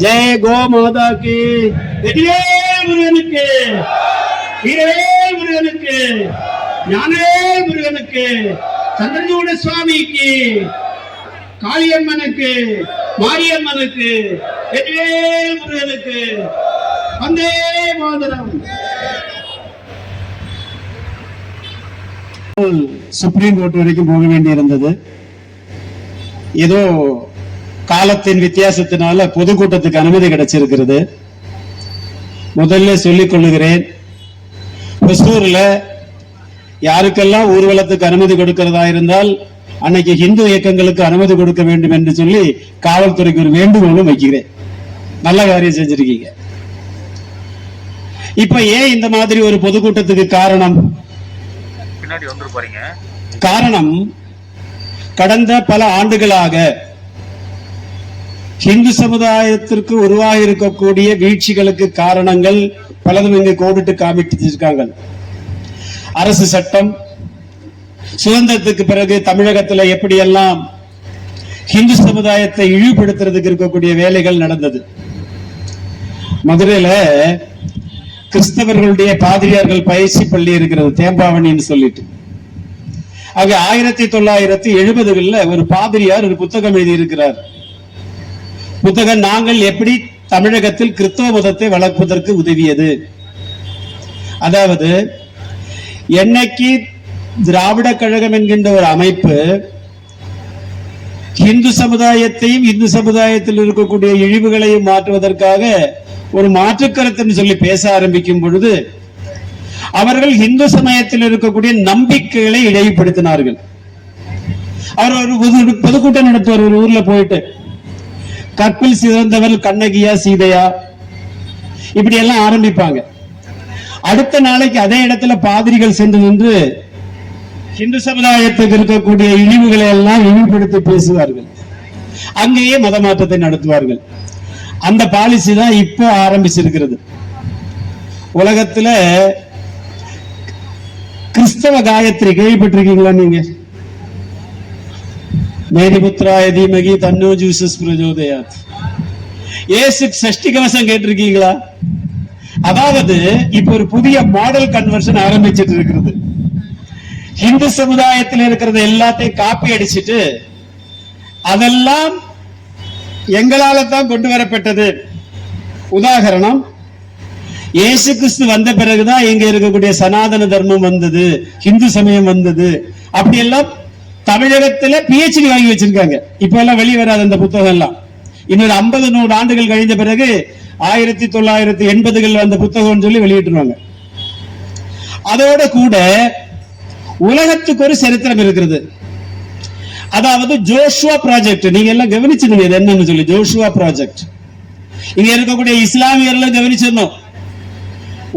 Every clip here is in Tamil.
जय गो माता की, முருகனுக்கு, வீரவேல் முருகனுக்கு, ஞானவேல் முருகனுக்கு, சந்திரசூட சுவாமிக்கு, காளியம்மனுக்கு, மாரியம்மனுக்கு, வெற்றிவேல் முருகனுக்கு, வந்தே மாதரம். சுப்ரீம் கோர்ட் வரைக்கும் போக வேண்டியிருந்தது. ஏதோ காலத்தின் வித்தியாசத்தினால பொதுக்கூட்டத்துக்கு அனுமதி கிடைச்சிருக்கிறது. முதல்ல சொல்லிக் கொள்ளுகிறேன், ஹொசூர்ல யாருக்கெல்லாம் ஊர்வலத்துக்கு அனுமதி கொடுக்கிறதா இருந்தால் அன்னைக்கு இந்து இயக்கங்களுக்கு அனுமதி கொடுக்க வேண்டும் என்று சொல்லி காவல்துறைக்கு ஒரு வேண்டுகோளும் வைக்கிறேன். நல்ல காரியம் செஞ்சிருக்கீங்க. இப்ப ஏன் இந்த மாதிரி ஒரு பொதுக்கூட்டத்துக்கு காரணம் கடந்த பல ஆண்டுகளாக இந்து சமுதாயத்திற்கு உருவாகி இருக்கக்கூடிய வீழ்ச்சிகளுக்கு காரணங்கள் பலதும் இங்கு கோடிட்டு காமிட்டிருக்காங்க. அரசு சட்டம், சுதந்திரத்துக்கு பிறகு தமிழகத்தில் எப்படியெல்லாம் இந்து சமுதாயத்தை இழிவுபடுத்துறதுக்கு இருக்கக்கூடிய வேலைகள் நடந்தது. மதுரையில கிறிஸ்தவர்களுடைய பாதிரியார்கள் பயிற்சி பள்ளி இருக்கிறது, தேம்பாவணின்னு சொல்லிட்டு. ஆக 1970களில் ஒரு பாதிரியார் ஒரு புத்தகம் எழுதி இருக்கிறார். புத்தகம் நாங்கள் எப்படி தமிழகத்தில் கிறிஸ்தவ மதத்தை வளர்ப்பதற்கு உதவியது. அதாவது என்னைக்கு திராவிட கழகம் என்கின்ற ஒரு அமைப்பு இந்து சமுதாயத்தையும் இந்து சமுதாயத்தில் இருக்கக்கூடிய இழிவுகளையும் மாற்றுவதற்காக ஒரு மாற்றுக்கருத்துன்னு சொல்லி பேச ஆரம்பிக்கும் பொழுது அவர்கள் இந்து சமயத்தில் இருக்கக்கூடிய நம்பிக்கைகளை இடைப்படுத்தினார்கள். அவர் ஒரு பொதுக்கூட்டம் நடத்துவார். ஒரு ஊர்ல போயிட்டு கற்பில் சிறந்தவர் கண்ணகியா சீதையா இப்படி எல்லாம் ஆரம்பிப்பாங்க. அடுத்த நாளைக்கு அதே இடத்துல பாதிரிகள் சென்று நின்று இந்து சமுதாயத்துக்கு இருக்கக்கூடிய இழிவுகளை எல்லாம் இழிவுபடுத்தி பேசுவார்கள். அங்கேயே மத மாற்றத்தை நடத்துவார்கள். அந்த பாலிசி தான் இப்போ ஆரம்பிச்சிருக்கிறது. உலகத்துல கிறிஸ்தவ காயத்ரி கேள்விப்பட்டிருக்கீங்களா நீங்க? மேரிபுத்ராய தீமகி தன்னோ ஜூசஸ் பிரஜோதயாத். ஏசு சஷ்டி கவசம் கேட்டிருக்கீங்களா? அதாவது இப்ப ஒரு புதிய மாடல் கன்வர்ஷன் ஆரம்பிச்சிட்டு இருக்கிறது. இந்து சமுதாயத்தில் இருக்கிறது எல்லாத்தையும் காப்பி அடிச்சிட்டு அதெல்லாம் எங்களால தான் கொண்டு வரப்பட்டது. உதாரணம், இயேசு கிறிஸ்து வந்த பிறகுதான் இங்க இருக்கக்கூடிய சனாதன தர்மம் வந்தது, இந்து சமயம் வந்தது. அப்படி எல்லாம் தமிழகத்துல PhD வாங்கி வச்சிருக்காங்க. இப்ப எல்லாம் வெளியே வராது அந்த புத்தகம் எல்லாம். இன்னொரு 50-100 ஆண்டுகள் கழிந்த பிறகு 1980கள் அந்த புத்தகம் சொல்லி வெளியிட்டுருவாங்க. அதோட கூட உலகத்துக்கு ஒரு சரித்திரம் இருக்கிறது. அதாவது ஜோஷுவா ப்ராஜெக்ட். நீங்க எல்லாம் கவனிச்சிருங்க இது என்னன்னு சொல்லி. ஜோஷுவா ப்ராஜெக்ட் இங்க இருக்கக்கூடிய இஸ்லாமியர்களும் கவனிச்சிடணும்.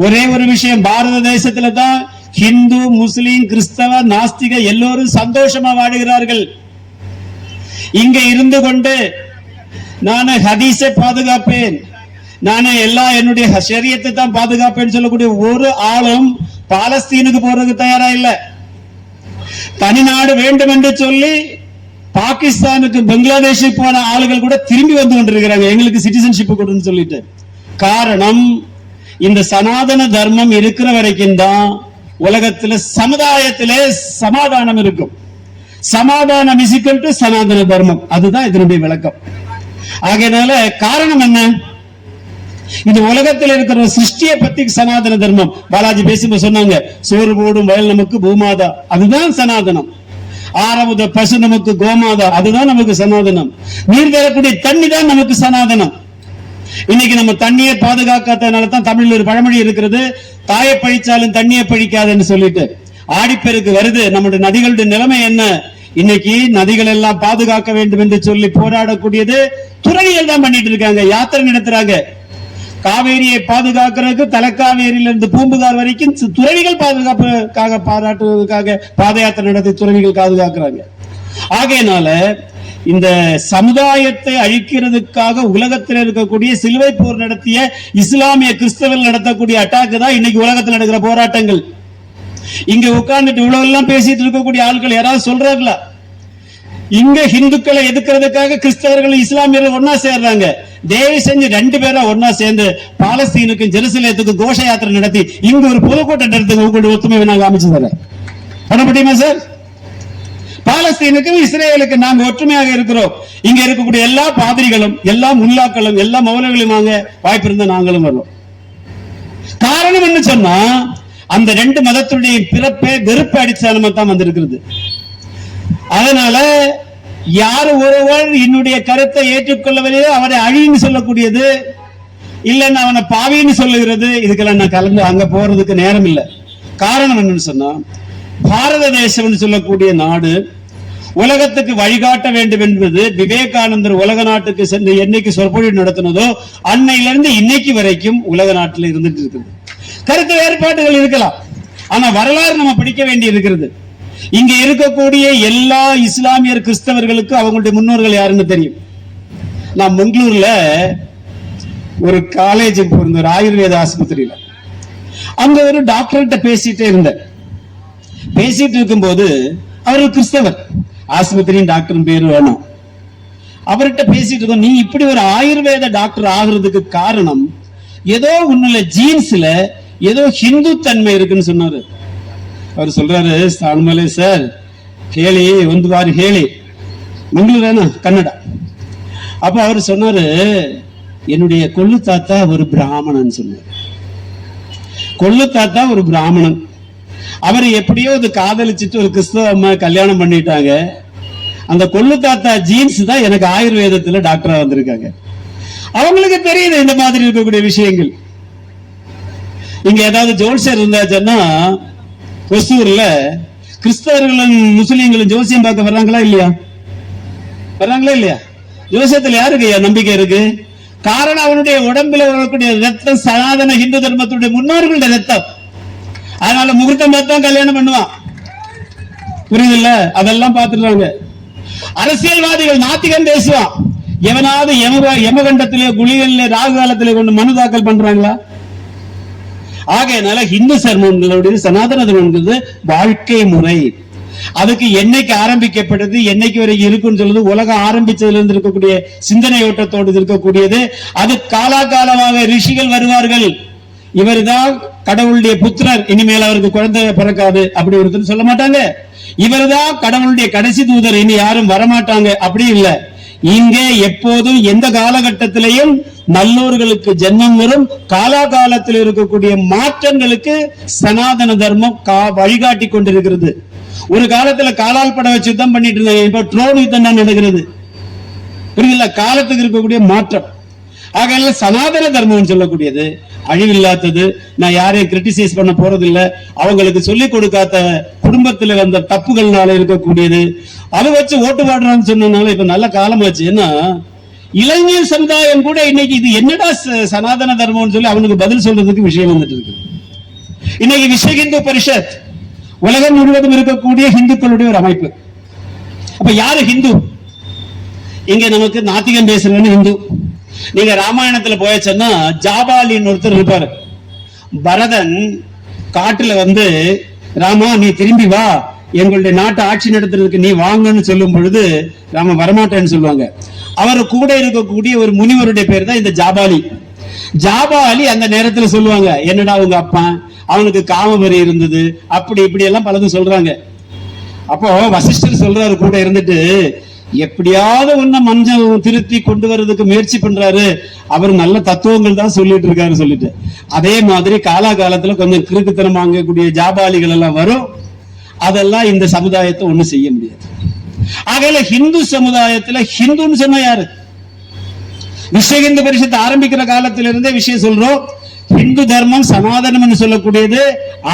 ஒரே ஒரு விஷயம், பாரத தேசத்துல தான் ஹிந்து, முஸ்லிம், கிறிஸ்தவ, நாஸ்திக எல்லோரும் சந்தோஷமா வாடுகிறார்கள். இங்க இருந்து கொண்டு நான் ஹதீஸை பாதுகாப்பேன், நான் என்னுடைய ஷரியத்தை தான் பாதுகாப்பேன்னு சொல்லக்கூடிய ஒரு ஆளும் பாலஸ்தீனுக்கு போறதுக்கு தயாரா இல்ல. தனிநாடு வேண்டும் என்று சொல்லி பாகிஸ்தானுக்கு, பங்களாதேஷுக்கு போன ஆளுகள் கூட திரும்பி வந்து கொண்டிருக்கிறாங்க, எங்களுக்கு சிட்டிசன்ஷிப் கொடுன்னு சொல்லிட்டு. காரணம், இந்த சனாதன தர்மம் இருக்கிற வரைக்கும் தான் உலகத்துல சமுதாயத்திலே சமாதானம் இருக்கும். சமாதானம் இஸ் ஈக்வல் டு சனாதன தர்மம். அதுதான் இதனுடைய விளக்கம். ஆகையினால காரணம் என்ன? இந்த உலகத்தில் இருக்கிற சிருஷ்டியை பத்தி சனாதன தர்மம். பாலாஜி பேசும்போது சொன்னாங்க, சோறு போடும் வயல் நமக்கு பூமாதா, அதுதான் சனாதனம். ஆரமுத பசு நமக்கு கோமாதா, அதுதான் நமக்கு சனாதனம். நீர் தரக்கூடிய தண்ணி தான் நமக்கு சனாதனம். இன்னைக்கு நம்ம தண்ணியை பாதுகாக்காதனால தான் தமிழில் ஒரு பழமொழி இருக்கிறது, தாயை பழிச்சாலும் தண்ணியை பழிக்காதுன்னு சொல்லிட்டு. ஆடிப்பெருக்கு வருது, நம்முடைய நதிகளுடைய நிலைமை என்ன? இன்னைக்கு நதிகள் எல்லாம் பாதுகாக்க வேண்டும் என்று சொல்லி போராடக்கூடியது துறவிகள் தான் பண்ணிட்டு இருக்காங்க, யாத்திரை நடத்துறாங்க. காவேரியை பாதுகாக்கிறதுக்கு தலைக்காவேரியில இருந்து பூம்புகார் வரைக்கும் துறவிகள் பாதுகாப்புக்காக பாராட்டுவதற்காக பாத யாத்திரை நடத்தி துறவிகள் பாதுகாக்கிறாங்க. ஆகையினால இந்த சமுதாயத்தை அழிக்கிறதுக்காக உலகத்தில் இருக்கக்கூடிய சிலுவை போர் நடத்திய இஸ்லாமிய கிறிஸ்தவர்கள் நடத்தக்கூடிய அட்டாக்கு தான் இன்னைக்கு உலகத்தில் நடக்கிற போராட்டங்கள். இங்க உட்கார்ந்துட்டு இவ்வளவு எல்லாம் பேசிட்டு இருக்கக்கூடிய ஆட்கள் யாராவது சொல்றாங்களா? இங்க இந்துக்களை எதிர்க்கிறதுக்காக கிறிஸ்தவர்கள் இஸ்லாமியர்கள் ஒன்னா சேர்றாங்க. தயவு செஞ்சு 2 பேரா ஒன்னா சேர்ந்து பாலஸ்தீனுக்கும் ஜெருசலேத்துக்கும் கோஷ யாத்திரை நடத்தி இங்க ஒரு பொதுக்கூட்டம் நடத்துங்க. உங்களுடைய ஒத்துமையை நாங்க அமைச்சு தரேன். பண்ண முடியுமா சார்? பாலஸ்தீனுக்கும் இஸ்ரேலுக்கு நாங்க ஒற்றுமையாக இருக்கிறோம். இங்க இருக்கக்கூடிய எல்லா பாதிரிகளும் எல்லா முல்லாக்களும் எல்லா மௌலவிகளும் வாங்க, வாய்ப்பு இருந்தா நாங்களும் வரோம். காரணம் என்ன சொன்னா, அந்த 2 மதத்துடைய பிறப்பே வெறுப்பு அடிச்சாலமா தான் வந்திருக்கிறது. அதனால யாரு ஒருவர் என்னுடைய கருத்தை ஏற்றுக்கொள்ளவில்லையோ அவரை அழின்னு சொல்லக்கூடியது, இல்லைன்னா அவனை பாவின்னு சொல்லுகிறது, இதுக்கெல்லாம் நான் கலந்து அங்க போறதுக்கு நேரம் இல்லை. காரணம் என்னன்னு சொன்னா, பாரத தேசம் சொல்லக்கூடிய நாடு உலகத்துக்கு வழிகாட்ட வேண்டும் என்பது விவேகானந்தர் உலக நாட்டுக்கு சென்று என்னைக்கு சொற்பொழிவு நடத்தினதோ அன்னையிலிருந்து இன்னைக்கு வரைக்கும் உலக நாட்டில் இருந்துட்டு இருக்குது. கருத்து வேறுபாடுகள் இருக்கலாம், ஆனா வரலாறு நம்ம படிக்க வேண்டி இருக்கிறது. இங்க இருக்கக்கூடிய எல்லா இஸ்லாமியர் கிறிஸ்தவர்களுக்கு அவங்களுடைய முன்னோர்கள் யாருன்னு தெரியும். நான் மங்களூர்ல ஒரு காலேஜுக்கு போயிருந்த ஒரு ஆயுர்வேத ஆஸ்பத்திரியில அங்க ஒரு டாக்டர்கிட்ட பேசிட்டே இருந்தேன். பேசிட்டு இருக்கும்போது அவர் கிறிஸ்தவர், ஆஸ்பத்திரியின் டாக்டர் பேரு வேணும். அவர்கிட்ட பேசிட்டு இருக்கோம், நீ இப்படி ஒரு ஆயுர்வேத டாக்டர் ஆகுறதுக்கு காரணம் ஏதோ உன்னுள்ள ஜீன்ஸ்ல ஏதோ ஹிந்து தன்மை இருக்குன்னு சொன்னாரு. அவர் சொல்றாரு, சால்மலே சார் ಹೇಳಿ ಒಂದು ಬಾರಿ ಹೇಳಿ, ಮಂಗಳೂರೇನ ಕನ್ನಡ. அப்ப அவர் சொன்னாரு, என்னுடைய கொள்ளு தாத்தா ஒரு பிராமணன் சொன்னார். கொள்ளு தாத்தா ஒரு பிராமணன், அவர் எப்படியோ அது காதலிச்சுட்டு ஒரு கிறிஸ்தவ அம்மா கல்யாணம் பண்ணிட்டாங்க. அந்த கொள்ளு தாத்தா ஜீன்ஸ் தான் எனக்கு ஆயுர்வேதத்துல டாக்டரா வந்திருக்காங்க. அவங்களுக்கு தெரியுது இந்த மாதிரி இருக்கக்கூடிய விஷயங்கள். இங்க ஏதாவது ஜோல்சர் இருந்தாச்சுன்னா ஒசூர்ல கிறிஸ்தவர்களும் முஸ்லீம்களும் ஜோசியம் பார்க்க வர்றாங்களா இல்லையா? வர்றாங்களா இல்லையா? ஜோசியத்துல யாருக்கு நம்பிக்கை இருக்கு? காரணம் அவனுடைய உடம்பில் வரக்கூடிய ரத்தம் சனாதன இந்து தர்மத்துடைய முன்னோர்களுடைய ரத்தம். அதனால முகூர்த்தம் பார்த்தா கல்யாணம் பண்ணுவான். புரியுது இல்ல? அதெல்லாம் பார்த்துடுறாங்க. அரசியல்வாதிகள் நாத்திகம் பேசுவான். எவனாவது யமகண்டத்திலே குளிகளிலே ராகு காலத்திலே கொண்டு மனு தாக்கல் பண்றாங்களா? ஆகையினால இந்து சர்மங்களுடைய சனாதன தர்மம் வாழ்க்கை முறை. அதுக்கு என்னைக்கு ஆரம்பிக்கப்பட்டது, என்னைக்கு வரை இருக்குன்னு சொல்லுது, உலகம் ஆரம்பிச்சதுல இருந்து இருக்கக்கூடிய சிந்தனை ஓட்டத்தோடு இருக்கக்கூடியது. அது காலாகாலமாக ரிஷிகள் வருவார்கள், இவர்தான் கடவுளுடைய புத்திரர், இனிமேல் அவருக்கு குழந்தை பிறக்காது அப்படி ஒருத்தர் சொல்ல மாட்டாங்க. இவர்தான் கடவுளுடைய கடைசி தூதர், இனி யாரும் வரமாட்டாங்க அப்படி இல்லை. இங்கே எப்போதும் எந்த காலகட்டத்திலையும் நல்லோர்களுக்கு ஜென்மம் வரும். காலாகாலத்தில் இருக்கக்கூடிய மாற்றங்களுக்கு சனாதன தர்மம் வழிகாட்டி கொண்டிருக்கிறது. ஒரு காலத்துல காலால் பட வச்சு யுத்தம் பண்ணிட்டு இருந்தாங்க, இப்ப ட்ரோன் யுத்தம் தான் நடக்கிறது. புரியுதுல? காலத்துக்கு இருக்கக்கூடிய மாற்றம். ஆக சனாதன தர்மம் சொல்லக்கூடியது அழிவில்லாதது. நான் யாரையும் கிரிட்டிசைஸ் பண்ண போறது இல்லை. அவங்களுக்கு சொல்லிக் கொடுக்காத குடும்பத்தில் வந்த தப்புகள்னால இருக்கக்கூடியது. அதை வச்சு ஓட்டு பாடுறான்னு சொன்னனால இப்ப நல்ல காலம் ஆச்சு. ஏன்னா இளைஞர் சமுதாயம் கூட இன்னைக்கு இது என்னடா சனாதன தர்மம்னு சொல்லி அவனுக்கு பதில் சொல்றதுக்கு விஷயம் வந்துட்டு இருக்கு. இன்னைக்கு விஸ்வ இந்து பரிஷத் உலகம் முழுவதும் இருக்கக்கூடிய இந்துக்களுடைய ஒரு அமைப்பு. அப்ப யாரு ஹிந்து? இங்க நமக்கு நாத்திகம் பேசுறவன்னு ஹிந்து. நீங்க ராமாயணத்துல போயச்சன்னா ஜாபாலின்னு ஒருத்தர் இருப்பாரு. பரதன் காட்டுல வந்து, ராமா நீ திரும்பி வா, எங்களுடைய நாட்டை ஆட்சி நடத்துறதுக்கு நீ வாங்கன்னு சொல்லும் பொழுது ராம வரமாட்டேன்னு சொல்லுவாங்க. அவர் கூட இருக்கக்கூடிய ஒரு முனிவருடைய பேர் தான் இந்த ஜாபாலி. ஜாபாலி அந்த நேரத்துல சொல்லுவாங்க, என்னடா உங்க அப்பா அவனுக்கு காமவரி இருந்தது அப்படி இப்படி எல்லாம் பலதும் சொல்றாங்க. அப்போ வசிஷ்டர் சொல்றாரு கூட இருந்துட்டு, எப்படியாவது ஒன்ன மஞ்சள் திருத்தி கொண்டு வர்றதுக்கு முயற்சி பண்றாரு, அவர் நல்ல தத்துவங்கள் தான் சொல்லிட்டு இருக்காரு சொல்லிட்டு. அதே மாதிரி காலாகாலத்துல கொஞ்சம் கிறுக்குத்தனம் வாங்கக்கூடிய ஜாபாலிகள் எல்லாம் வரும். அதெல்லாம் இந்த சமுதாயத்தை ஒண்ணும் செய்ய முடியாது. ஆகையில ஹிந்து சமுதாயத்துல ஹிந்துன்னு சொன்ன யாரு? விஸ்வ இந்து பரிஷத்து ஆரம்பிக்கிற காலத்திலிருந்தே விஷயம் சொல்றோம். ஹிந்து தர்மம் சனாதனம் சொல்லக்கூடியது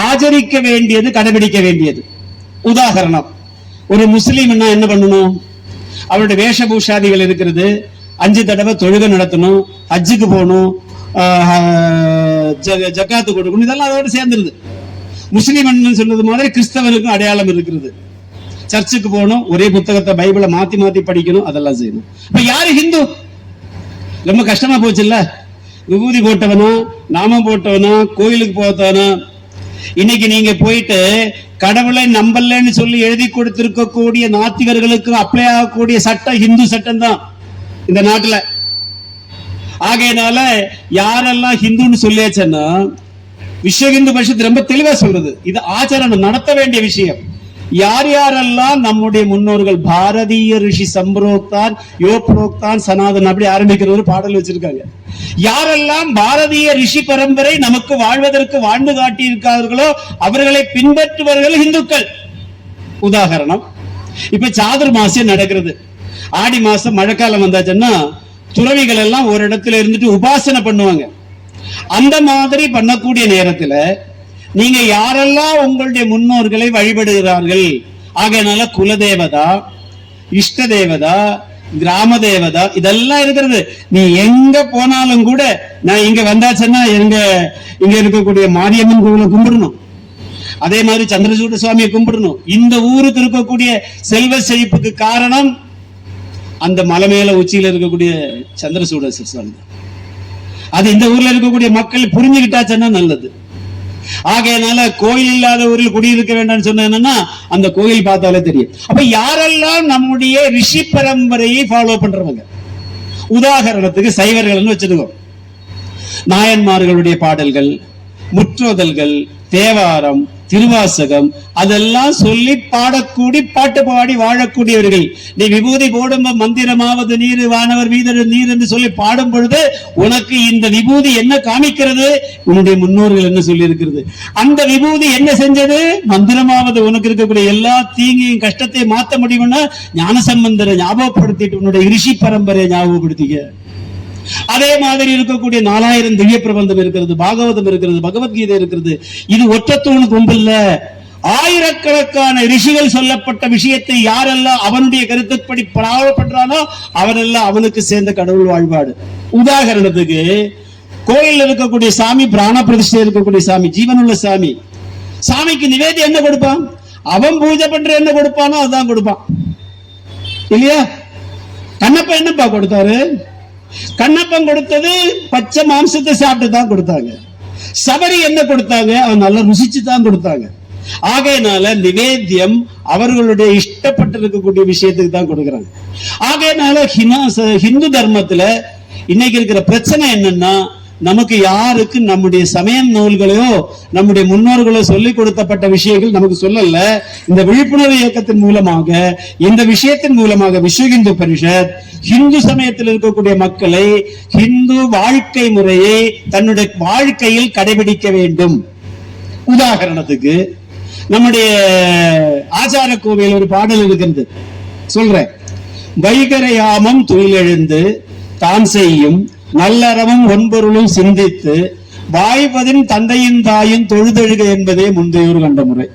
ஆச்சரிக்க வேண்டியது, கடைபிடிக்க வேண்டியது. உதாரணம், ஒரு முஸ்லீம் என்ன பண்ணணும்? அவருடைய வேஷபூஷாதிகள் இருக்கிறது. 5 தடவை தொழுகை நடத்தணும், ஹஜ்ஜுக்கு போகணும், ஜக்காத்து கொடுக்கணும், இதெல்லாம் அதோட சேர்ந்துருது. முஸ்லீம் சொல்றது மாதிரி கிறிஸ்தவனுக்கும் அடையாளம் இருக்கிறது. சர்ச்சுக்கு போகணும், ஒரே புத்தகத்தை பைபிளை மாத்தி மாத்தி படிக்கணும், அதெல்லாம் செய்யணும். இப்ப யாரு ஹிந்து? ரொம்ப கஷ்டமா போச்சு இல்ல? விபூதி போட்டவனா, நாமம் போட்டவனா, கோயிலுக்கு போத்தவனா. இன்னைக்கு நீங்க போயிட்டு கடவுளை நம்பலன்னு சொல்லி எழுதி கொடுத்திருக்கக்கூடிய நாத்திகர்களுக்கு அப்ளை ஆகக்கூடிய சட்டம் இந்து சட்டம் தான் இந்த நாட்டுல. ஆகையினால யாரெல்லாம் ஹிந்துன்னு சொல்லியாச்சுன்னா விஸ்வ இந்து பரிஷத் ரொம்ப தெளிவா சொல்றது, இது ஆச்சரணம் நடத்த வேண்டிய விஷயம். யார் யாரெல்லாம் நம்முடைய முன்னோர்கள் பாரதிய ரிஷி சம்பிரோக்தான் யோப்ரோக்தான் சனாதன் அப்படி ஆரம்பிக்கிற ஒரு பாடல் வச்சிருக்காங்க. யாரெல்லாம் பாரதிய ரிஷி பரம்பரை நமக்கு வாழ்வதற்கு வாழ்ந்து காட்டியிருக்கார்களோ அவர்களை பின்பற்றுவர்கள் இந்துக்கள். உதாரணம், இப்ப சாதுர் மாசம் நடக்கிறது. ஆடி மாசம் மழைக்காலம் வந்தாச்சுன்னா துறவிகள் எல்லாம் ஒரு இடத்துல இருந்துட்டு உபாசனை பண்ணுவாங்க. அந்த மாதிரி பண்ணக்கூடிய நேரத்துல நீங்க யாரெல்லாம் உங்களுடைய முன்னோர்களை வழிபடுகிறார்கள், ஆகையினால குலதேவதா, இஷ்ட தேவதா, கிராம தேவதா இதெல்லாம் இருக்கிறது. நீ எங்க போனாலும் கூட நான் இங்க வந்தாச்சுன்னா இங்க இருக்கக்கூடிய மாரியம்மன் கோவிலை கும்பிடணும், அதே மாதிரி சந்திரசூட சுவாமியை கும்பிடணும். இந்த ஊருக்கு இருக்கக்கூடிய செல்வ செழிப்புக்கு காரணம் அந்த மலை மேல உச்சியில இருக்கக்கூடிய சந்திரசூட சுவாமி. அது இந்த ஊர்ல இருக்கக்கூடிய மக்கள் புரிஞ்சுக்கிட்டாச்சுன்னா நல்லது. ஆகையனால கோயில் இல்லாத ஊரில் குடியிருக்க வேண்டாம்னு சொன்னா அந்த கோயில் பார்த்தாலே தெரியும். அப்ப யாரெல்லாம் நம்முடைய ரிஷி பரம்பரையை ஃபாலோ பண்றவங்க, உதாரணத்துக்கு சைவர்கள் வச்சிருக்கோம், நாயன்மார்களுடைய பாடல்கள், முற்றோதல்கள், தேவாரம், திருவாசகம் அதெல்லாம் சொல்லி பாடக்கூடி பாட்டு பாடி வாழக்கூடியவர்கள். நீ விபூதி போடும் மந்திரமாவது நீர் வானவர் வீதர் நீர் என்று சொல்லி பாடும் பொழுது உனக்கு இந்த விபூதி என்ன காமிக்கிறது, உன்னுடைய முன்னோர்கள் என்ன சொல்லி இருக்கிறது. அந்த விபூதி என்ன செஞ்சது, மந்திரமாவது உனக்கு இருக்கக்கூடிய எல்லா தீங்கையும் கஷ்டத்தையும் மாற்ற முடியும்னா ஞானசம்பந்தரை ஞாபகப்படுத்திட்டு உன்னுடைய ரிஷி பரம்பரையை ஞாபகப்படுத்திக்க. அதே மாதிரி இருக்கக்கூடிய 4000 திவ்ய பிரபந்தம் இருக்கிறது, பாகவதம் இருக்கிறது, பகவத்கீதை இருக்கிறது. இது ஒற்றத்தூணு கும்பல்ல ஆயிரக்கணக்கான ரிஷிகள் சொல்லப்பட்ட விஷயத்தை யாரெல்லாம் அவனுடைய கருத்துப்படி பண்றானோ அவனெல்லாம் அவனுக்கு சேர்ந்த கடவுள் வாழ்வாடு. உதாரணத்துக்கு கோயில் இருக்கக்கூடிய சாமி, பிராண பிரதிஷ்டை இருக்கக்கூடிய சாமி, ஜீவனுள்ள சாமி, சாமிக்கு நிவேதி என்ன கொடுப்பான், அவன் பூஜை பண்ற என்ன கொடுப்பானோ அதுதான் கொடுப்பான் இல்லையா. கண்ணப்ப என்னப்பா கொடுத்தாரு, கண்ணப்பன் கொடுத்தது பச்சை மாம்சத்தை சாப்பிட்டு தான் கொடுத்தாங்க. சபரி என்ன கொடுத்தாங்க, அவன் நல்லா ருசிச்சு தான் கொடுத்தாங்க. ஆகையினால நிவேத்தியம் அவர்களுடைய இஷ்டப்பட்டிருக்கக்கூடிய விஷயத்துக்கு தான் கொடுக்கிறாங்க. ஆகையினால ஹிந்து தர்மத்துல இன்னைக்கு இருக்கிற பிரச்சனை என்னன்னா, நமக்கு யாருக்கு நம்முடைய சமய நூல்களையோ நம்முடைய முன்னோர்களோ சொல்லிக் கொடுக்கப்பட்ட விஷயங்கள் நமக்கு சொல்லல. இந்த விழிப்புணர்வு இயக்கத்தின் மூலமாக, இந்த விஷயத்தின் மூலமாக விஸ்வ இந்து பரிஷத் ஹிந்து சமயத்தில் இருக்கக்கூடிய மக்களை ஹிந்து வாழ்க்கை முறையை தன்னுடைய வாழ்க்கையில் கடைபிடிக்க வேண்டும். உதாரணத்துக்கு நம்முடைய ஆச்சார கோவில் ஒரு பாடல் இருக்கிறது, சொல்றேன். வைகரையாமம் துயிலெழுந்து தான் செய்யும் நல்லறவும் ஒன்பொருளும் சிந்தித்து வாய்ப்பதின் தந்தையின் தாயின் தொழுதெழுக என்பதே முந்தையோர் கண்ட முறை.